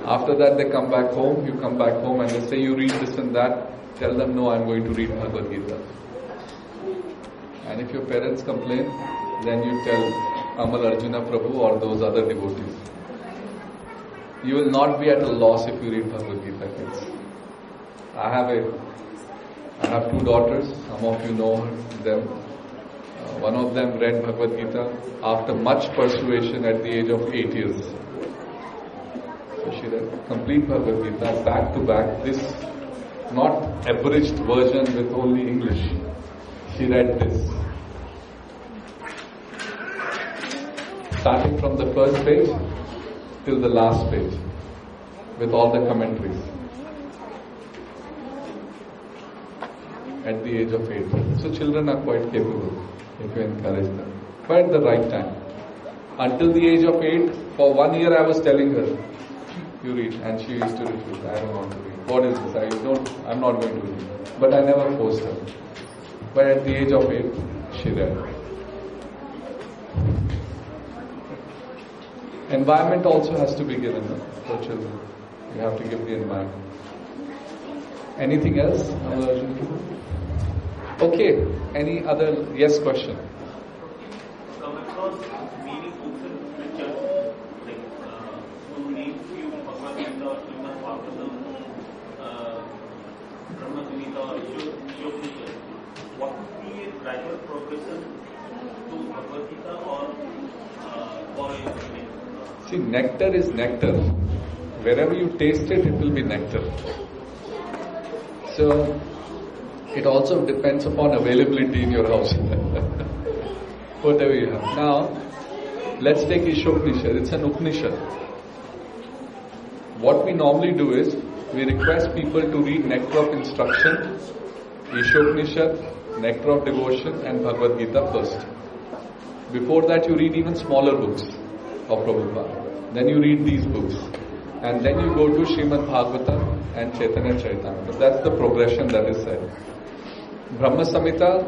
After that they come back home, you come back home and they say you read this and that, tell them no, I'm going to read Bhagavad-gita. And if your parents complain, then you tell Nitya-dāsa Prabhu or those other devotees. You will not be at a loss if you read Bhagavad-gita, kids. I have 2 daughters, some of you know them. One of them read Bhagavad-gita after much persuasion at the age of 8 years. So she read complete Bhagavad-gita back to back. This not abridged version with only English. She read this. Starting from the first page till the last page with all the commentaries. At the age of 8. So children are quite capable if you encourage them. But at the right time. Until the age of 8, for 1 year I was telling her, you read, and she used to refuse. I don't want to read. What is this? I'm not going to read. But I never forced her. But at the age of 8, she read. Environment also has to be given for children. You have to give the environment. Anything else? Okay. Any other? Yes, question? Come across many books in literature, like to read few Bhagavad-gita or Srimad Bhagavatam, Brahma-samhita or Yoga. What would be a gradual progression to Bhagavad-gita or See, nectar is nectar. Wherever you taste it, it will be nectar. So, it also depends upon availability in your house. Whatever you have. Now, let's take ISKCON. It's an Upanishad. What we normally do is, we request people to read Nectar of Instruction, ISKCON, Nectar of Devotion and Bhagavad-gita first. Before that you read even smaller books of Prabhupada. Then you read these books. And then you go to Srimad Bhagavatam and Chaitanya Charitamrita. That's the progression that is said. Brahma Samhita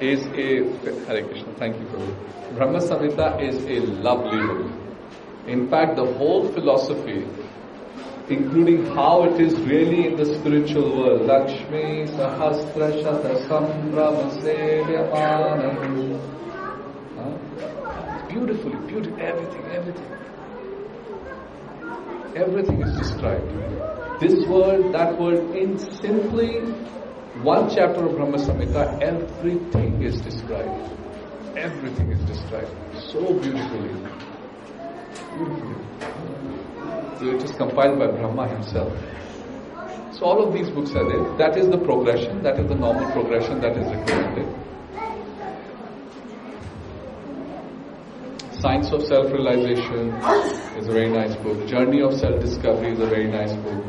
is Hare Krishna, thank you Prabhu. Brahma Samhita is a lovely book. In fact, the whole philosophy, including how it is really in the spiritual world, Lakshmi Sahasra Shatasam Brahma Sevyamanam. Beautifully, everything is described. This word, that word, in simply one chapter of Brahma Samhita, everything is described. Everything is described so beautifully. So it is compiled by Brahma himself. So all of these books are there. That is the progression, that is the normal progression that is recommended. Science of Self-Realization is a very nice book. Journey of Self-Discovery is a very nice book.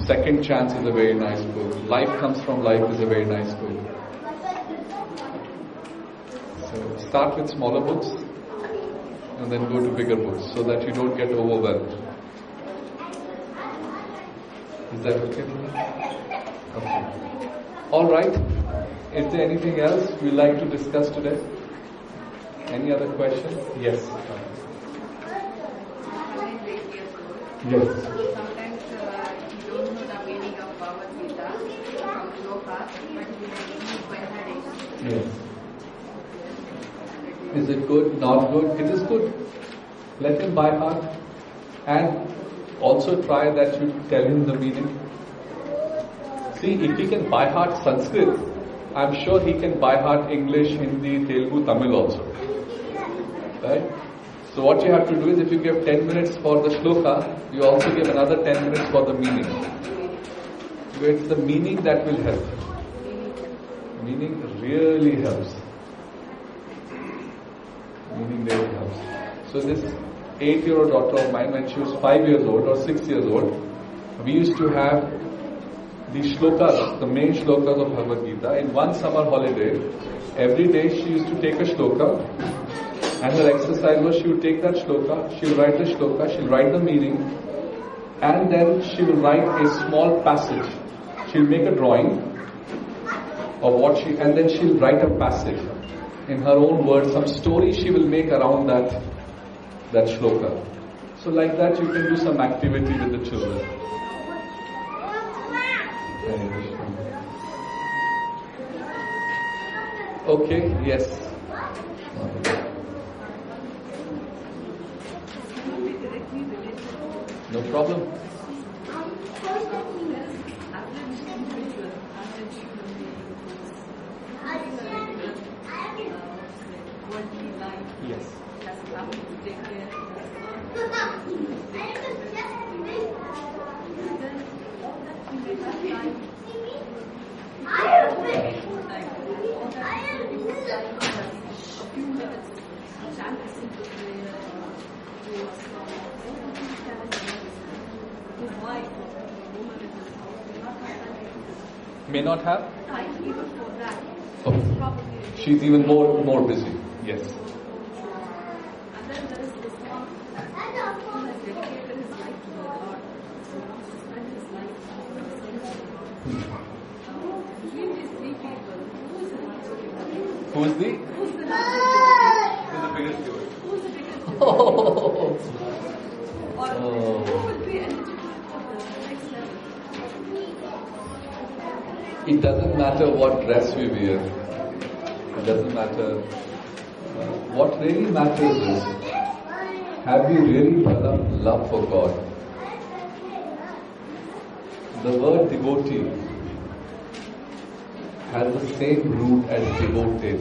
Second Chance is a very nice book. Life Comes from Life is a very nice book. So start with smaller books and then go to bigger books so that you don't get overwhelmed. Is that okay? Okay. Alright. Is there anything else we'd like to discuss today? Any other question? Yes. Yes. Sometimes you don't know the meaning of Bhagavad-gita from slokas, but you read by heart. Yes. Is it good? Not good? It is good. Let him by heart. And also try that you tell him the meaning. See, if he can by heart Sanskrit, I'm sure he can by heart English, Hindi, Telugu, Tamil also. Right? So what you have to do is, if you give 10 minutes for the shloka, you also give another 10 minutes for the meaning. So it's the meaning that will help. Meaning really helps. Meaning really helps. So this 8-year-old daughter of mine, when she was 5 years old or 6 years old, we used to have the shlokas, the main shlokas of Bhagavad-gita. In one summer holiday, every day she used to take a shloka, and her exercise was she would take that shloka, she will write the shloka, she will write the meaning, and then she will write a small passage. She will make a drawing of what she, and then she will write a passage in her own words, some story she will make around that shloka. So like that you can do some activity with the children. Okay, yes. No problem. Yes. May not have? Oh. She's even more busy. Yes. And then there is this one who has dedicated his life to the Lord. So he wants to spend his life to the between these three people, who is the largest devotee? Who is the? Who's the largest devotee? Who's the biggest devotee? Who's the biggest devotee? Oh. Or who will be eligible for the next level? It doesn't matter what dress we wear. It doesn't matter. What really matters is, have you really developed love for God? The word devotee has the same root as devoted.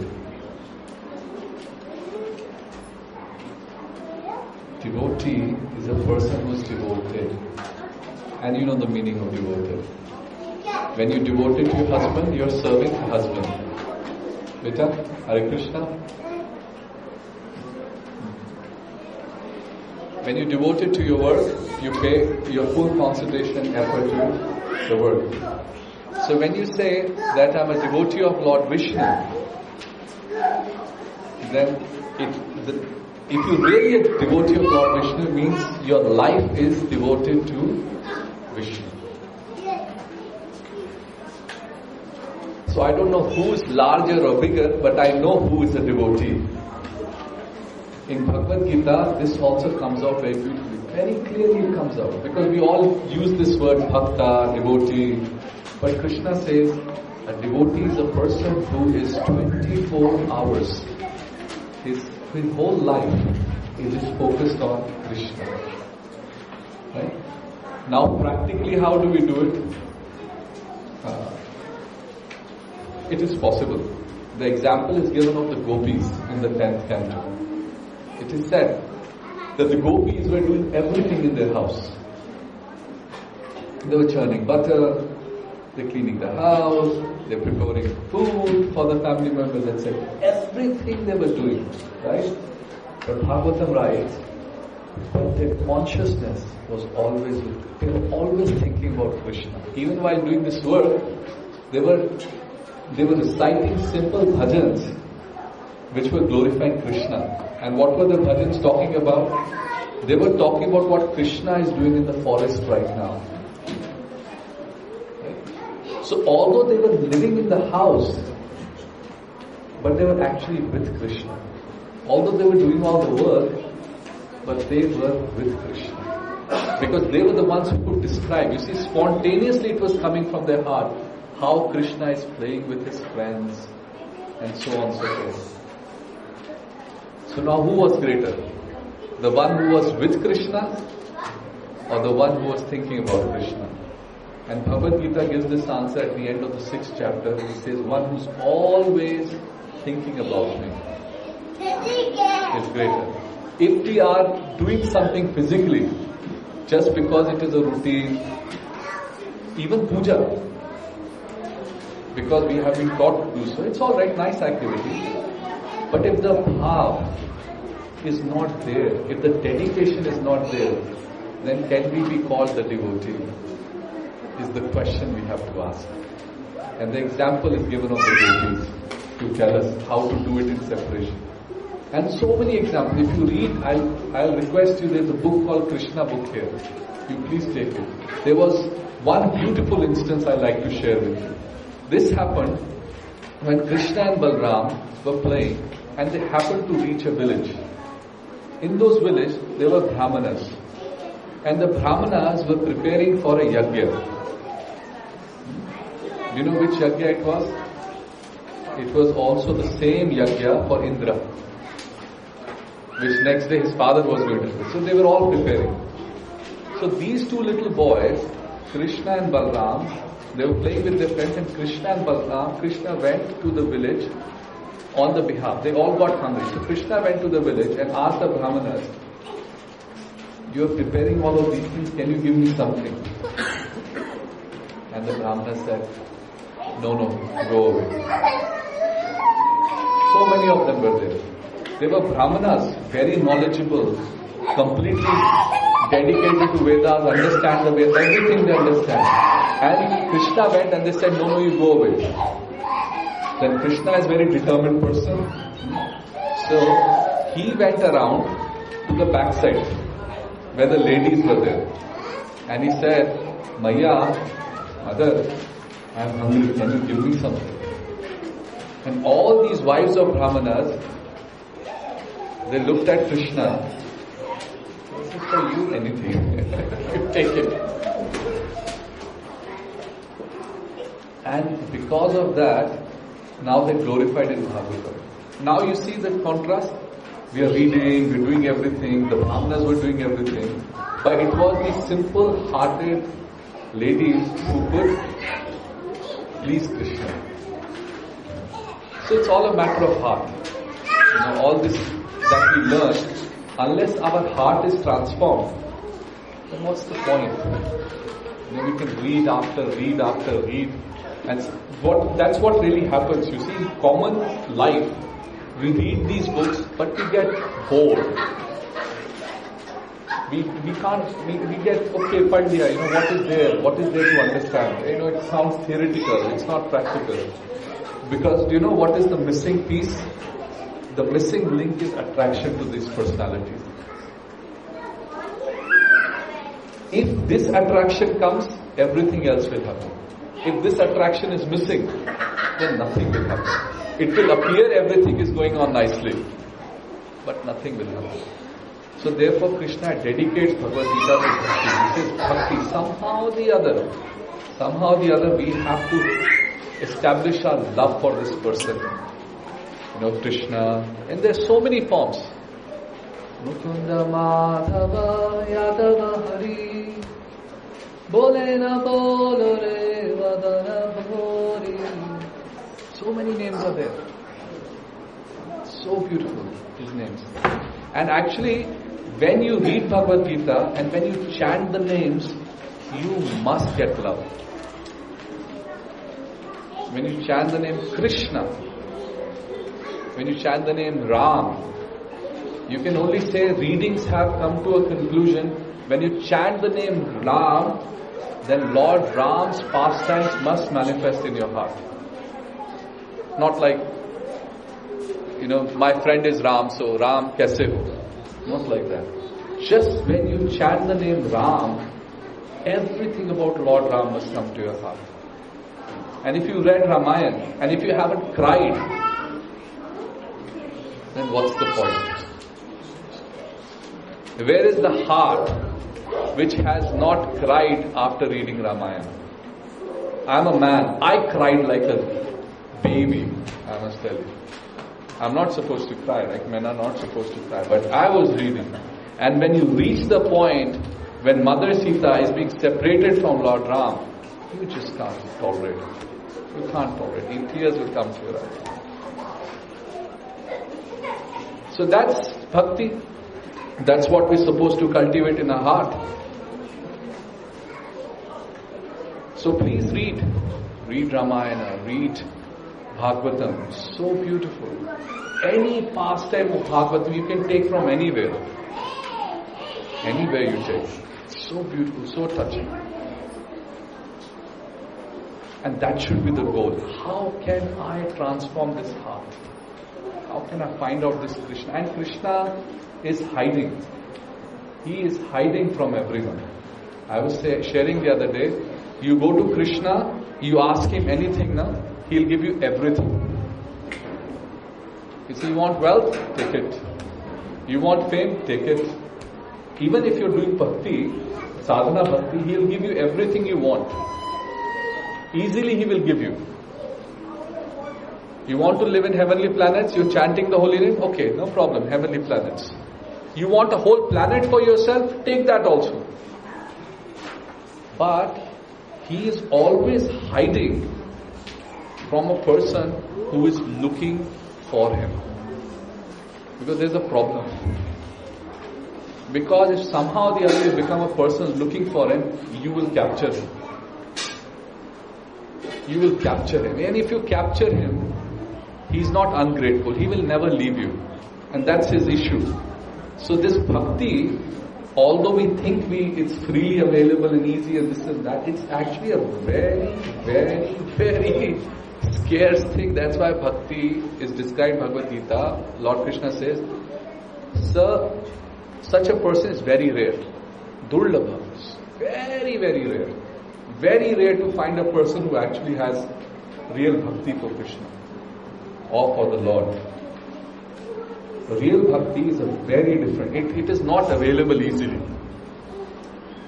Devotee is a person who is devoted. And you know the meaning of devoted. When you devote it to your husband, you are serving your husband. Beta, Hare Krishna. When you devote it to your work, you pay your full concentration and effort to the work. So when you say that I'm a devotee of Lord Vishnu, then if you really a devotee of Lord Vishnu, means your life is devoted to Vishnu. So I don't know who is larger or bigger, but I know who is a devotee. In Bhagavad-gita, this also comes out very beautifully. Very clearly it comes out. Because we all use this word bhakta, devotee. But Krishna says, a devotee is a person who is 24 hours. His whole life is focused on Krishna. Right? Now practically how do we do it? It is possible. The example is given of the gopis in the 10th canto. It is said that the gopis were doing everything in their house. They were churning butter, they're cleaning the house, they're preparing food for the family members, etc. Everything they were doing, right? But Bhagavatam writes, but their consciousness was always with, they were always thinking about Krishna. Even while doing this work, they were reciting simple bhajans which were glorifying Krishna. And what were the bhajans talking about? They were talking about what Krishna is doing in the forest right now. Right? So although they were living in the house, but they were actually with Krishna. Although they were doing all the work, but they were with Krishna. Because they were the ones who could describe. You see, spontaneously it was coming from their heart. How Krishna is playing with his friends and so on and so forth. So now who was greater? The one who was with Krishna or the one who was thinking about Krishna? And Bhagavad-gita gives this answer at the end of the 6th chapter. He says, one who's always thinking about me is greater. If we are doing something physically, just because it is a routine, even puja, because we have been taught to do so, it's all right, nice activity. But if the bhav is not there, if the dedication is not there, then can we be called the devotee? Is the question we have to ask. And the example is given of the devotees to tell us how to do it in separation. And so many examples. If you read, I'll request you, there's a book called Krishna book here. You please take it. There was one beautiful instance I'd like to share with you. This happened when Krishna and Balram were playing and they happened to reach a village. In those villages, there were Brahmanas. And the Brahmanas were preparing for a yajna. Do you know which yajna it was? It was also the same yajna for Indra, which next day his father was going to do. So they were all preparing. So these two little boys, Krishna and Balram, they were playing with their friends, and Krishna and Balram, Krishna went to the village on the behalf. They all got hungry. So Krishna went to the village and asked the Brahmanas, "You are preparing all of these things, can you give me something?" And the Brahmanas said, no, go away. So many of them were there. They were Brahmanas, very knowledgeable, completely dedicated to Vedas, understand the Vedas, everything they understand. And Krishna went and they said, no, you go away. Then Krishna is a very determined person. So he went around to the backside where the ladies were there. And he said, Maya, mother, I am hungry, can you give me something? And all these wives of Brahmanas, they looked at Krishna. This is for you, anything. You take it. And because of that, now they glorified in Bhagavatam. Now you see the contrast. We are reading, we are doing everything, the Brahmanas were doing everything. But it was the simple-hearted ladies who could please Krishna. So it's all a matter of heart. All this that we learn, unless our heart is transformed, then what's the point? We can read after read. And that's what really happens. You see, in common life, we read these books, but we get bored. We get, okay, Pandya, what is there to understand? It sounds theoretical, it's not practical. Because do you know what is the missing piece? The missing link is attraction to these personalities. If this attraction comes, everything else will happen. If this attraction is missing, then nothing will happen. It will appear everything is going on nicely, but nothing will happen. So therefore Krishna dedicates Bhagavad-gita to bhakti. He says bhakti, somehow or the other we have to establish our love for this person. Krishna, and there are so many forms. Mukunda Madhava Yadava Hari Bole na bolo re vadana bhori. So many names are there. So beautiful, these names. And actually, when you read Bhagavad-gita and when you chant the names, you must get love. When you chant the name Krishna, when you chant the name Ram, you can only say readings have come to a conclusion. When you chant the name Ram, then Lord Ram's pastimes must manifest in your heart. Not like, my friend is Ram, so Ram kaise ho? Not like that. Just when you chant the name Ram, everything about Lord Ram must come to your heart. And if you read Ramayana, and if you haven't cried, then what's the point? Where is the heart which has not cried after reading Ramayana? I'm a man. I cried like a baby, I must tell you. I'm not supposed to cry, like men are not supposed to cry, but I was reading. And when you reach the point when Mother Sita is being separated from Lord Ram, you just can't tolerate it. You can't tolerate it. Tears will come to your eyes. So that's bhakti. That's what we're supposed to cultivate in our heart. So please read Ramayana, read Bhagavatam. So beautiful. Any pastime of Bhagavatam you can take from anywhere. Anywhere you take. So beautiful, so touching. And that should be the goal. How can I transform this heart? How can I find out this Krishna? And Krishna is hiding. He is hiding from everyone. I was sharing the other day, you go to Krishna, you ask him anything now, he'll give you everything. You say you want wealth, take it. You want fame, take it. Even if you're doing bhakti, sadhana bhakti, he'll give you everything you want. Easily he will give you. You want to live in heavenly planets, you're chanting the holy name, okay, no problem, heavenly planets. You want a whole planet for yourself, take that also. But he is always hiding from a person who is looking for him. Because there's a problem. Because if somehow or the other you become a person looking for him, you will capture him. You will capture him. And if you capture him, he's not ungrateful. He will never leave you. And that's his issue. So this bhakti, although we think it's freely available and easy and this and that, it's actually a very, very, very scarce thing. That's why bhakti is described in Bhagavad-gita. Lord Krishna says, "Sir, such a person is very rare. Durlabha. Very, very rare. Very rare to find a person who actually has real bhakti for Krishna or for the Lord." Real bhakti is a very different. It is not available easily.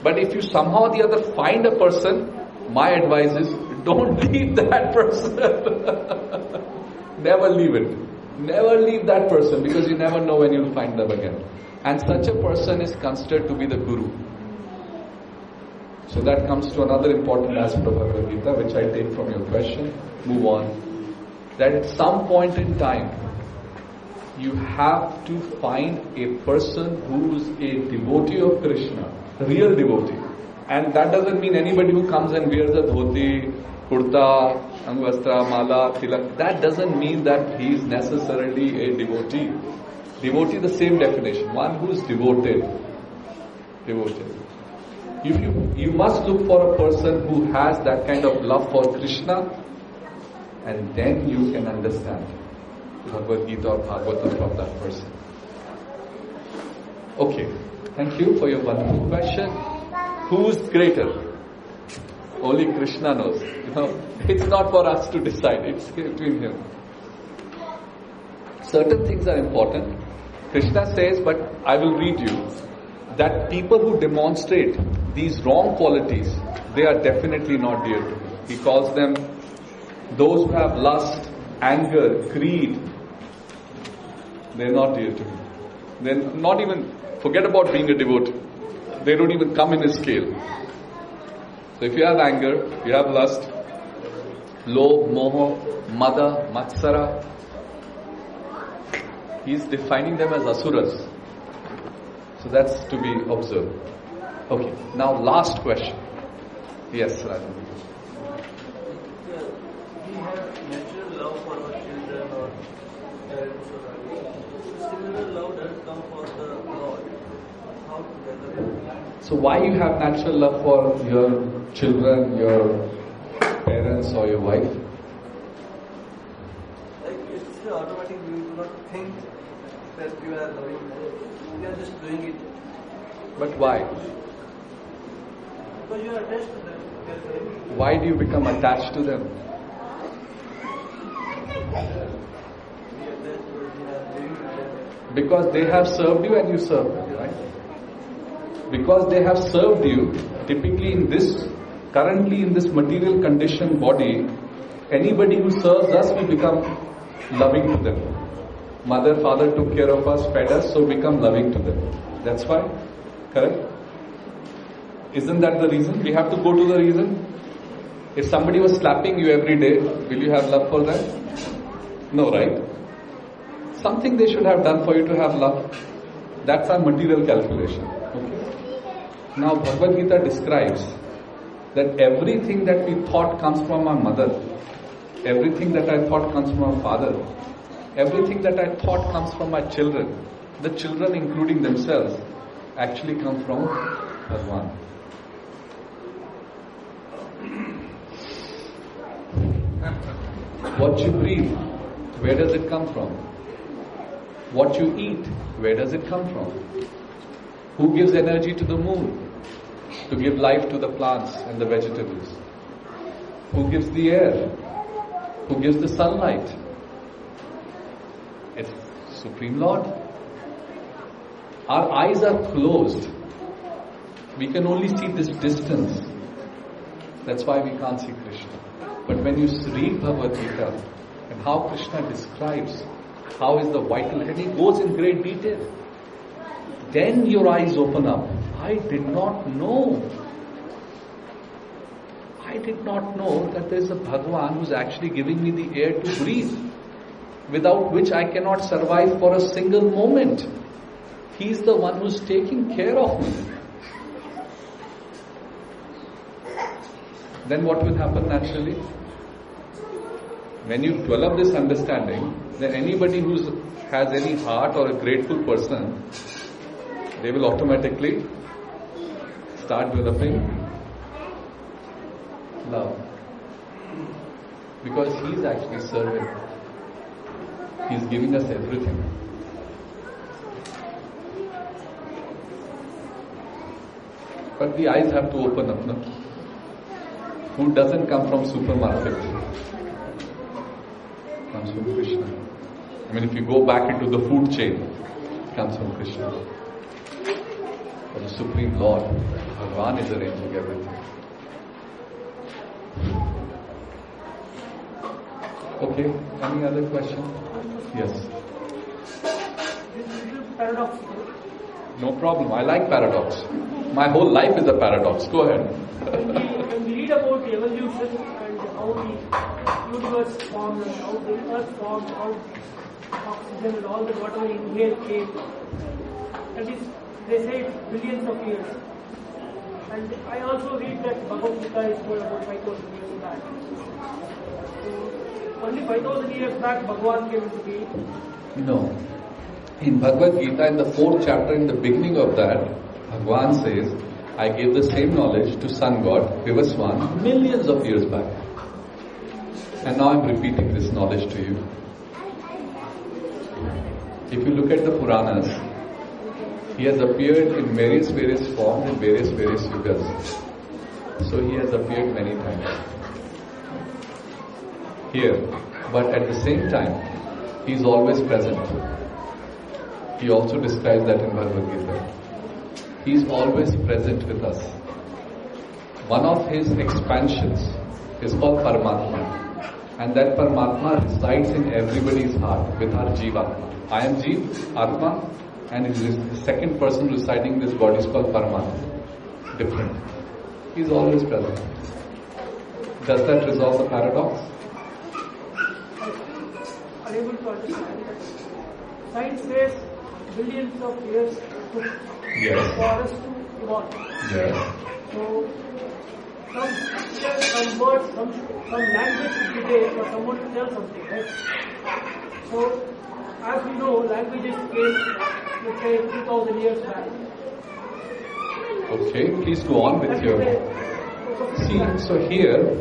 But if you somehow or the other find a person, my advice is, don't leave that person. Never leave it. Never leave that person, because you never know when you'll find them again. And such a person is considered to be the Guru. So that comes to another important aspect of Bhagavad-gita, which I take from your question. Move on. That at some point in time, you have to find a person who is a devotee of Krishna, a real devotee. And that doesn't mean anybody who comes and wears a dhoti, kurta, angvastra, mala, tilak. That doesn't mean that he is necessarily a devotee. Devotee, the same definition. One who is devoted. Devoted. You must look for a person who has that kind of love for Krishna, and then you can understand Bhagavad-gita or Bhagavatam from that person. Okay, thank you for your wonderful question. Who's greater? Only Krishna knows. It's not for us to decide. It's between him. Certain things are important. Krishna says, but I will read you, that people who demonstrate these wrong qualities, they are definitely not dear to me. He calls them those who have lust, anger, greed. They're not dear to me. They're not even, forget about being a devotee. They don't even come in his scale. So if you have anger, you have lust, lobh, moha, mada, matsara, he's defining them as asuras. So that's to be observed. Okay, now last question. Yes, Rajan. We have natural love for our children or parents or others. Similar love does come for the Lord. How together? So why you have natural love for your children, your parents or your wife? Like it's automatic, you do not think that you are loving them. You are just doing it. But why? Because you are attached to them. Why do you become attached to them? Because they have served you and you serve them, right? Because they have served you, typically currently in this material conditioned body, anybody who serves us, we become loving to them. Mother, father took care of us, fed us, so become loving to them. That's why, correct? Isn't that the reason? We have to go to the reason. If somebody was slapping you every day, will you have love for them? No, right? Something they should have done for you to have love. That's our material calculation. Okay? Now Bhagavad-gita describes that everything that we thought comes from our mother, everything that I thought comes from our father, everything that I thought comes from my children, the children including themselves, actually come from Bhagwan. What you breathe, where does it come from? What you eat, where does it come from? Who gives energy to the moon to give life to the plants and the vegetables? Who gives the air? Who gives the sunlight? It's Supreme Lord. Our eyes are closed. We can only see this distance. That's why we can't see Krishna. But when you read Bhagavad-gita and how Krishna describes how is the vital, and he goes in great detail, then your eyes open up. I did not know that there is a Bhagwan who is actually giving me the air to breathe, without which I cannot survive for a single moment. He is the one who is taking care of me. Then what will happen naturally? When you develop this understanding, then anybody who has any heart or a grateful person, they will automatically start developing love. Because he is actually serving. He is giving us everything. But the eyes have to open up, no? Food doesn't come from supermarket. It comes from Krishna. I mean, if you go back into the food chain, it comes from Krishna. But the Supreme Lord, Bhagwan, is arranging everything. Okay, any other question? Yes. This is a paradox. No problem. I like paradox. My whole life is a paradox. Go ahead. When we read about the evolution and how the universe formed and how the earth formed, how oxygen and all that whatever we inhale came, that is, they say it's billions of years. And I also read that Bhagavad-gita is for about 5,000 years back. So only 5,000 years back Bhagwan came into being. No. In Bhagavad-gita, in the 4th chapter, in the beginning of that, Bhagwan says, I gave the same knowledge to Sun God, Vivaswan, millions of years back. And now I'm repeating this knowledge to you. If you look at the Puranas, he has appeared in various forms in various yugas. So he has appeared many times here. But at the same time, he is always present. He also describes that in Bhagavad-gita. He is always present with us. One of his expansions is called Paramatma. And that Paramatma resides in everybody's heart with our Jivatma. I am Jeev, Atma, and the second person residing in this body is called Paramatma. Different. He is always present. Does that resolve the paradox? Unable to understand that science says billions of years took for us to evolve. Yes. So some words, some language should be there for someone to tell something, right? So as we know, languages came, let's say, 2,000 years back. Okay, please go on with your... See, so here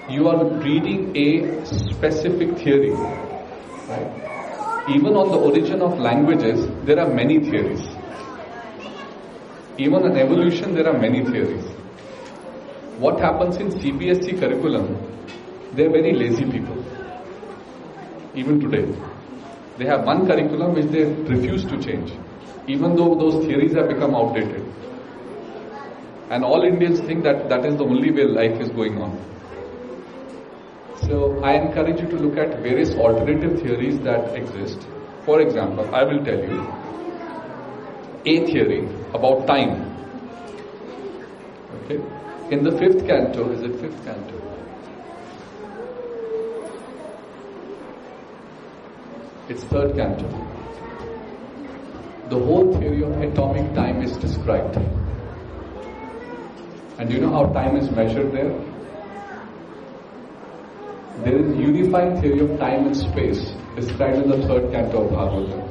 you are reading a specific theory, right? Even on the origin of languages, there are many theories. Even on evolution, there are many theories. What happens in CBSE curriculum, they are very lazy people. Even today. They have one curriculum which they refuse to change, even though those theories have become outdated. And all Indians think that that is the only way life is going on. So I encourage you to look at various alternative theories that exist. For example, I will tell you a theory about time. Okay? In the 5th canto, is it 5th canto? It's 3rd canto. the whole theory of atomic time is described. And you know how time is measured there? There is a unified theory of time and space described in the 3rd canto of Bhagavatam.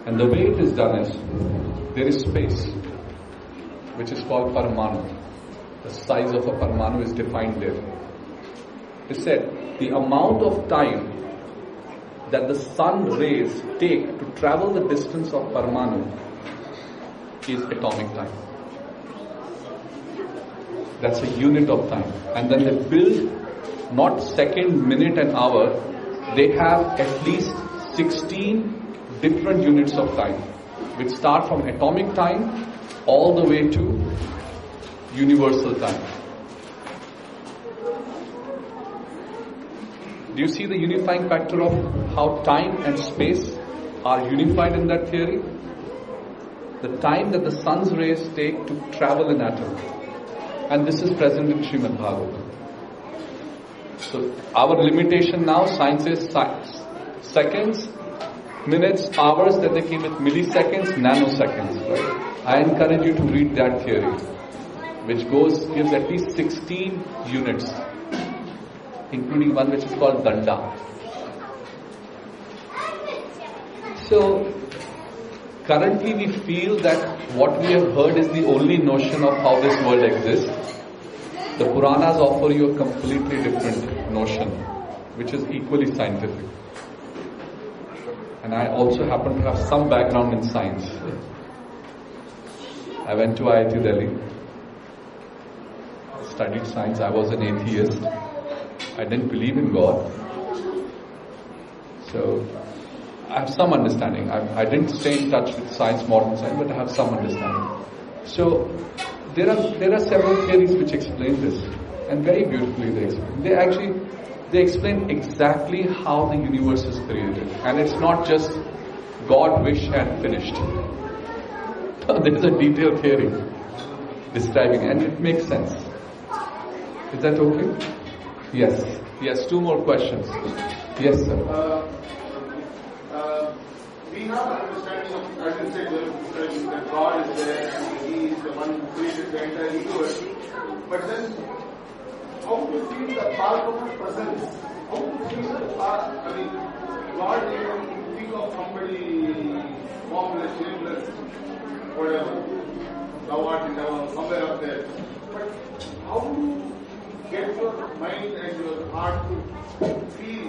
And the way it is done is, there is space, which is called Paramanu. The size of a Paramanu is defined there. It said, the amount of time that the sun rays take to travel the distance of Paramanu is atomic time. That's a unit of time. And then they build not second, minute and hour. They have at least 16 different units of time, which start from atomic time all the way to universal time. Do you see the unifying factor of how time and space are unified in that theory? The time that the sun's rays take to travel an atom. And this is present in Srimad Bhagavatam. So our limitation now, science is seconds, minutes, hours, then they came with milliseconds, nanoseconds. Right? I encourage you to read that theory, which gives at least 16 units, including one which is called Danda. So currently we feel that what we have heard is the only notion of how this world exists. The Puranas offer you a completely different notion, which is equally scientific. And I also happen to have some background in science. I went to IIT Delhi, studied science. I was an atheist. I didn't believe in God. So I have some understanding. I didn't stay in touch with science, modern science, but I have some understanding. So there are several theories which explain this, and very beautifully they explain. They explain exactly how the universe is created, and it's not just God wish and finished. There's a detailed theory describing it, and it makes sense. Is that okay? Yes. 2 more questions. Yes, sir. We have an understanding of, as you said, that God is there and He is the one who created the entire universe. But then, how to feel the powerful presence? How to feel the power? I mean, God, you think of somebody formless, shameless, whatever, thou art in heaven, somewhere up there. But how do you get your mind and your heart to feel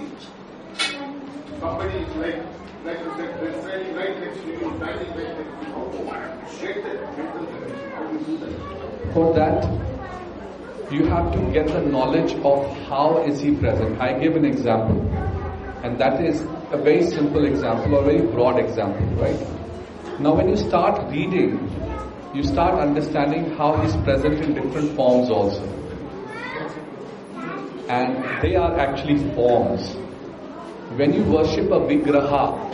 somebody like you said, standing right next to you, standing right next to you? How to get that mental connection? How do you do that? For that, you have to get the knowledge of how is He present. I give an example, and that is a very simple example or very broad example, right? Now when you start reading, you start understanding how He is present in different forms also. And they are actually forms. When you worship a vigraha,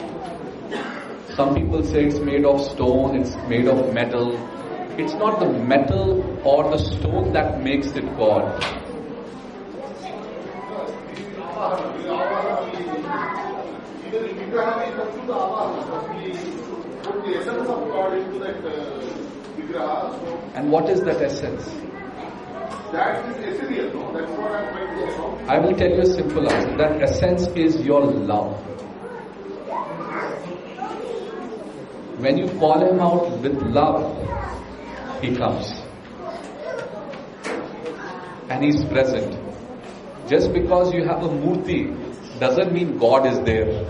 some people say it's made of stone, it's made of metal. It's not the metal or the stone that makes it God. And what is that essence? That is ethereal, no? That's what I'm trying to say. I will tell you a simple answer. That essence is your love. When you call Him out with love, He comes. And He's present. Just because you have a murti doesn't mean God is there.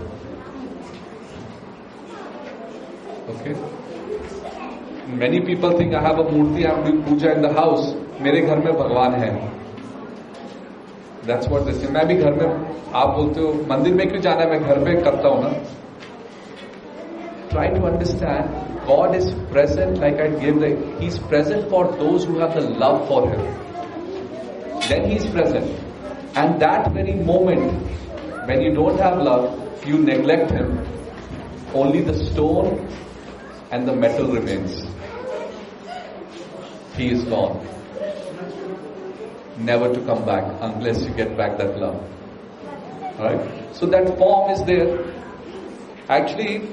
Okay? Many people think I have a murti, I am doing puja in the house. मेरे घर में भगवान है. That's what they say. मैं भी घर में, आप बोलते हो मंदिर में क्यों जाना है, मैं घर पे करता हूँ ना. Try to understand, God is present, like I gave He's present for those who have the love for Him. Then He's present. And that very moment, when you don't have love, you neglect Him, only the stone and the metal remains. He is gone. Never to come back unless you get back that love. Alright? So that form is there. Actually,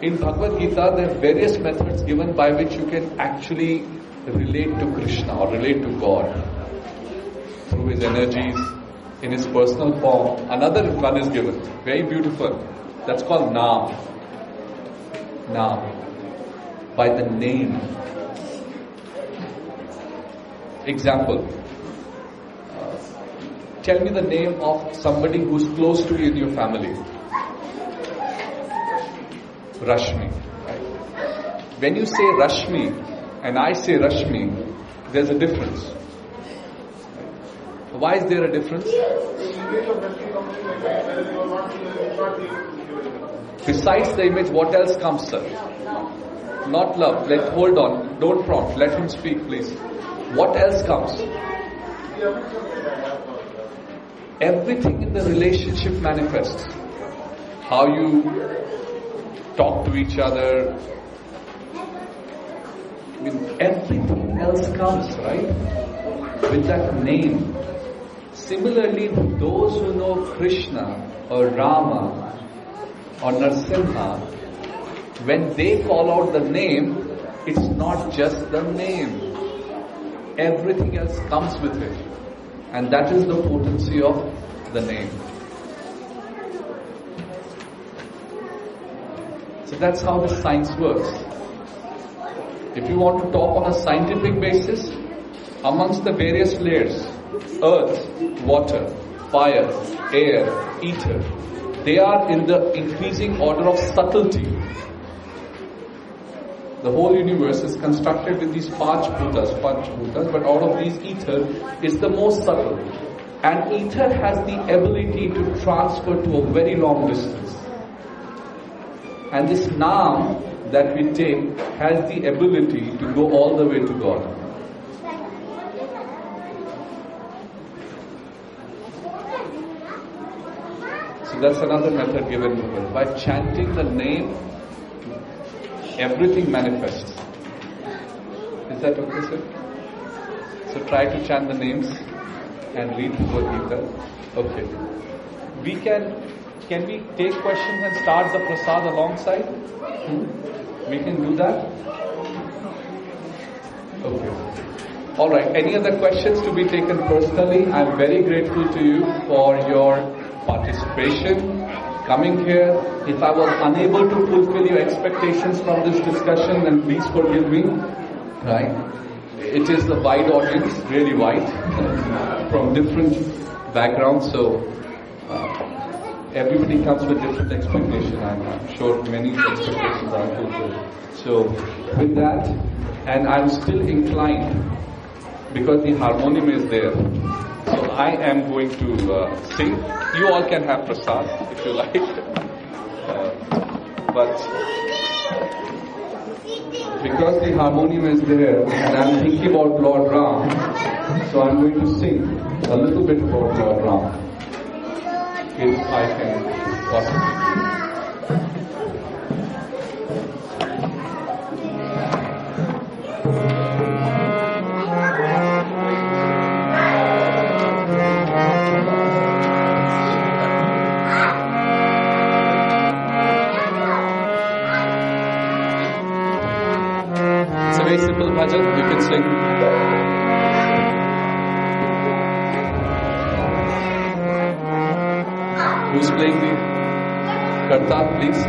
In Bhagavad-gita, there are various methods given by which you can actually relate to Krishna or relate to God. Through his energies, in his personal form. Another one is given, very beautiful. That's called Naam. Naam. By the name. Example. Tell me the name of somebody who's close to you in your family. Rashmi. Right? When you say Rashmi and I say Rashmi, there's a difference. Why is there a difference? Besides the image, what else comes, sir? Not love. Hold on. Don't prompt. Let him speak, please. What else comes? Everything in the relationship manifests. How you talk to each other. I mean, everything else comes, right? With that name. Similarly, those who know Krishna or Rama or Narasimha, when they call out the name, it's not just the name. Everything else comes with it. And that is the potency of the name. So that's how the science works. If you want to talk on a scientific basis, amongst the various layers, earth, water, fire, air, ether, they are in the increasing order of subtlety. The whole universe is constructed with these panch bhutas, but out of these ether is the most subtle. And ether has the ability to transfer to a very long distance. And this Naam that we take has the ability to go all the way to God. So that's another method given to us. By chanting the name, everything manifests. Is that okay, sir? So try to chant the names and read Bhagavad-gita. Okay. Can we take questions and start the prasad alongside? We can do that? Okay. Alright, any other questions to be taken personally? I'm very grateful to you for your participation, coming here. If I was unable to fulfill your expectations from this discussion, then please forgive me. Right? It is the wide audience, really wide, from different backgrounds, so everybody comes with different expectations. I'm sure many expectations are fulfilled. So with that, and I'm still inclined, because the harmonium is there, so I am going to sing. You all can have prasad if you like. But because the harmonium is there and I'm thinking about Lord Ram, so I'm going to sing a little bit about Lord Ram, if I can possibly. Very simple bhajan, you can sing. Who's playing the karta, please?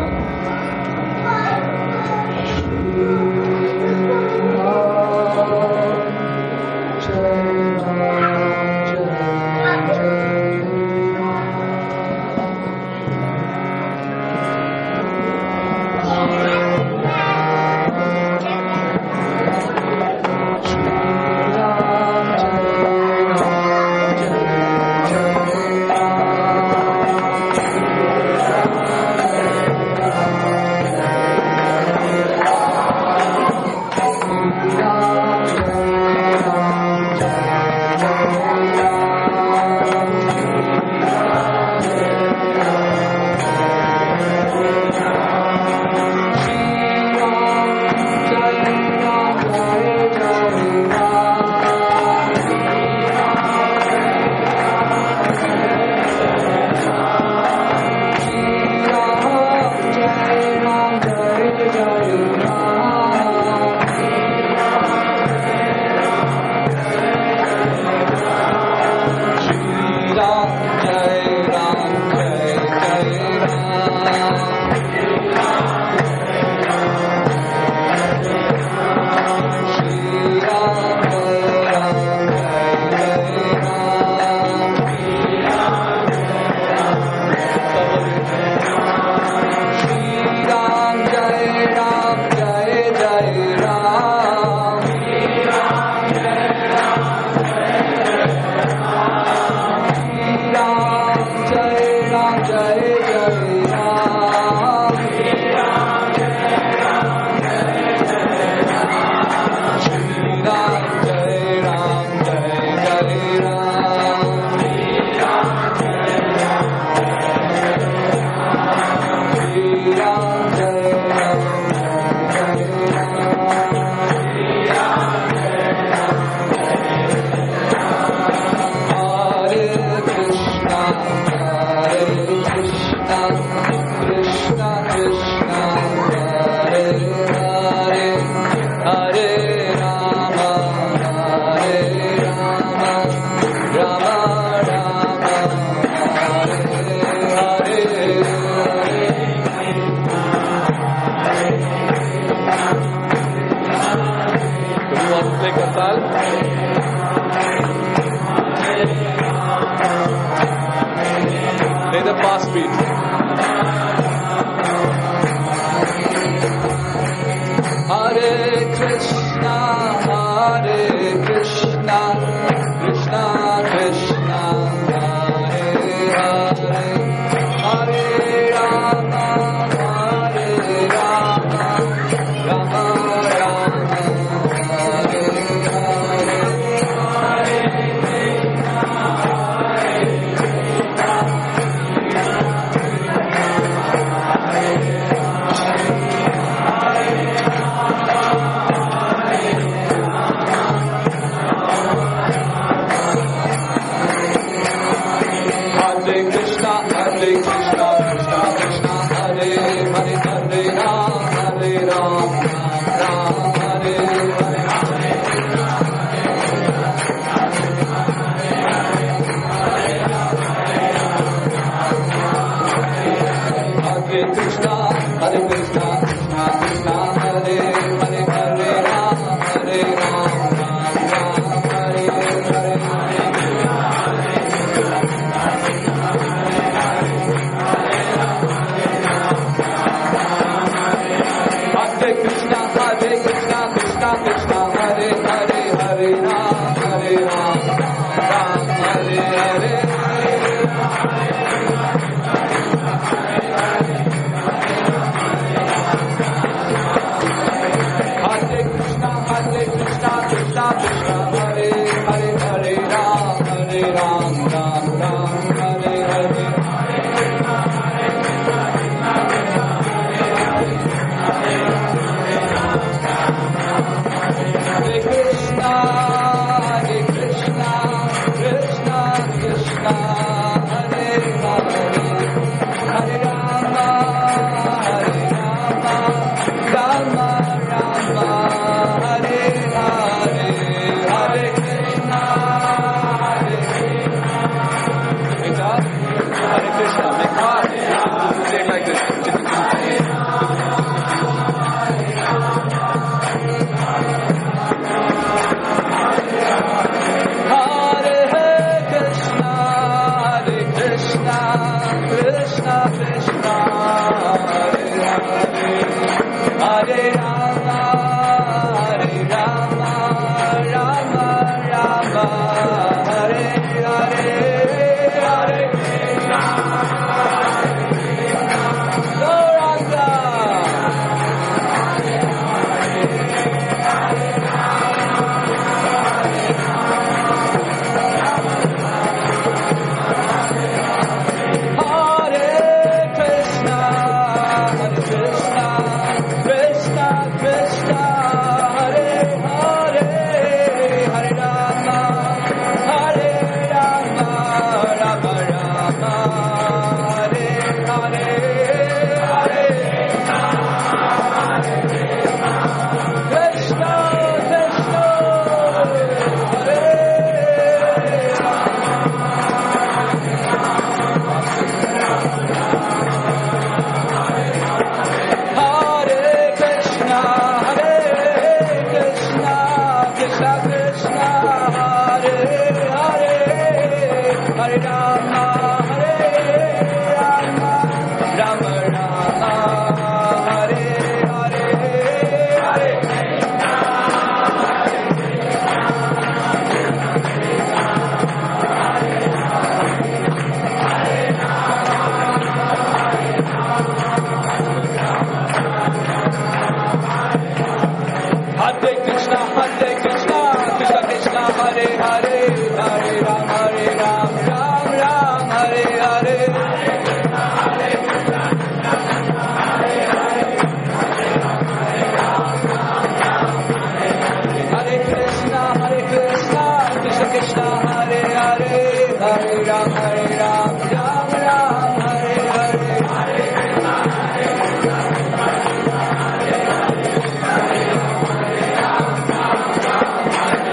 Krishna, Hare Hare, Hare Ram, Ram Ram, Hare Hare.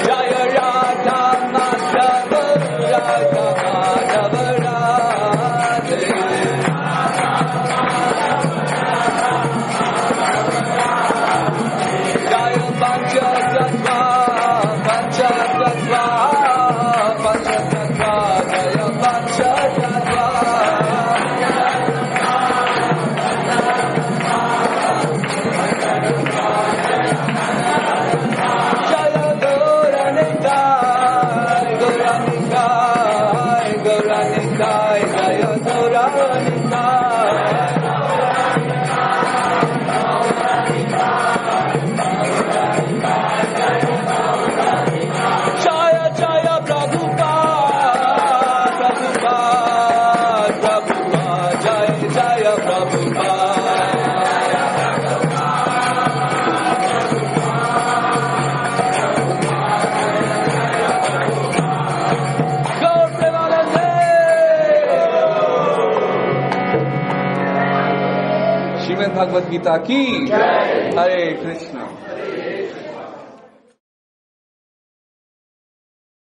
Jaya Radha Madhava, Radha Madhava Radhe. Jaya Panchatattva, Panchatattva, Panchatattva, Jaya Panchatattva. Jaya Gauranitai, Gauranitai, Gauranitai, Jaya Gauranitai. Jaya Jaya Prabhupada, Prabhupada, Prabhupada, Jaya Jaya Prabhupada. Gaur Premanande. Srimad Bhagavad-gita ki Hare Krishna.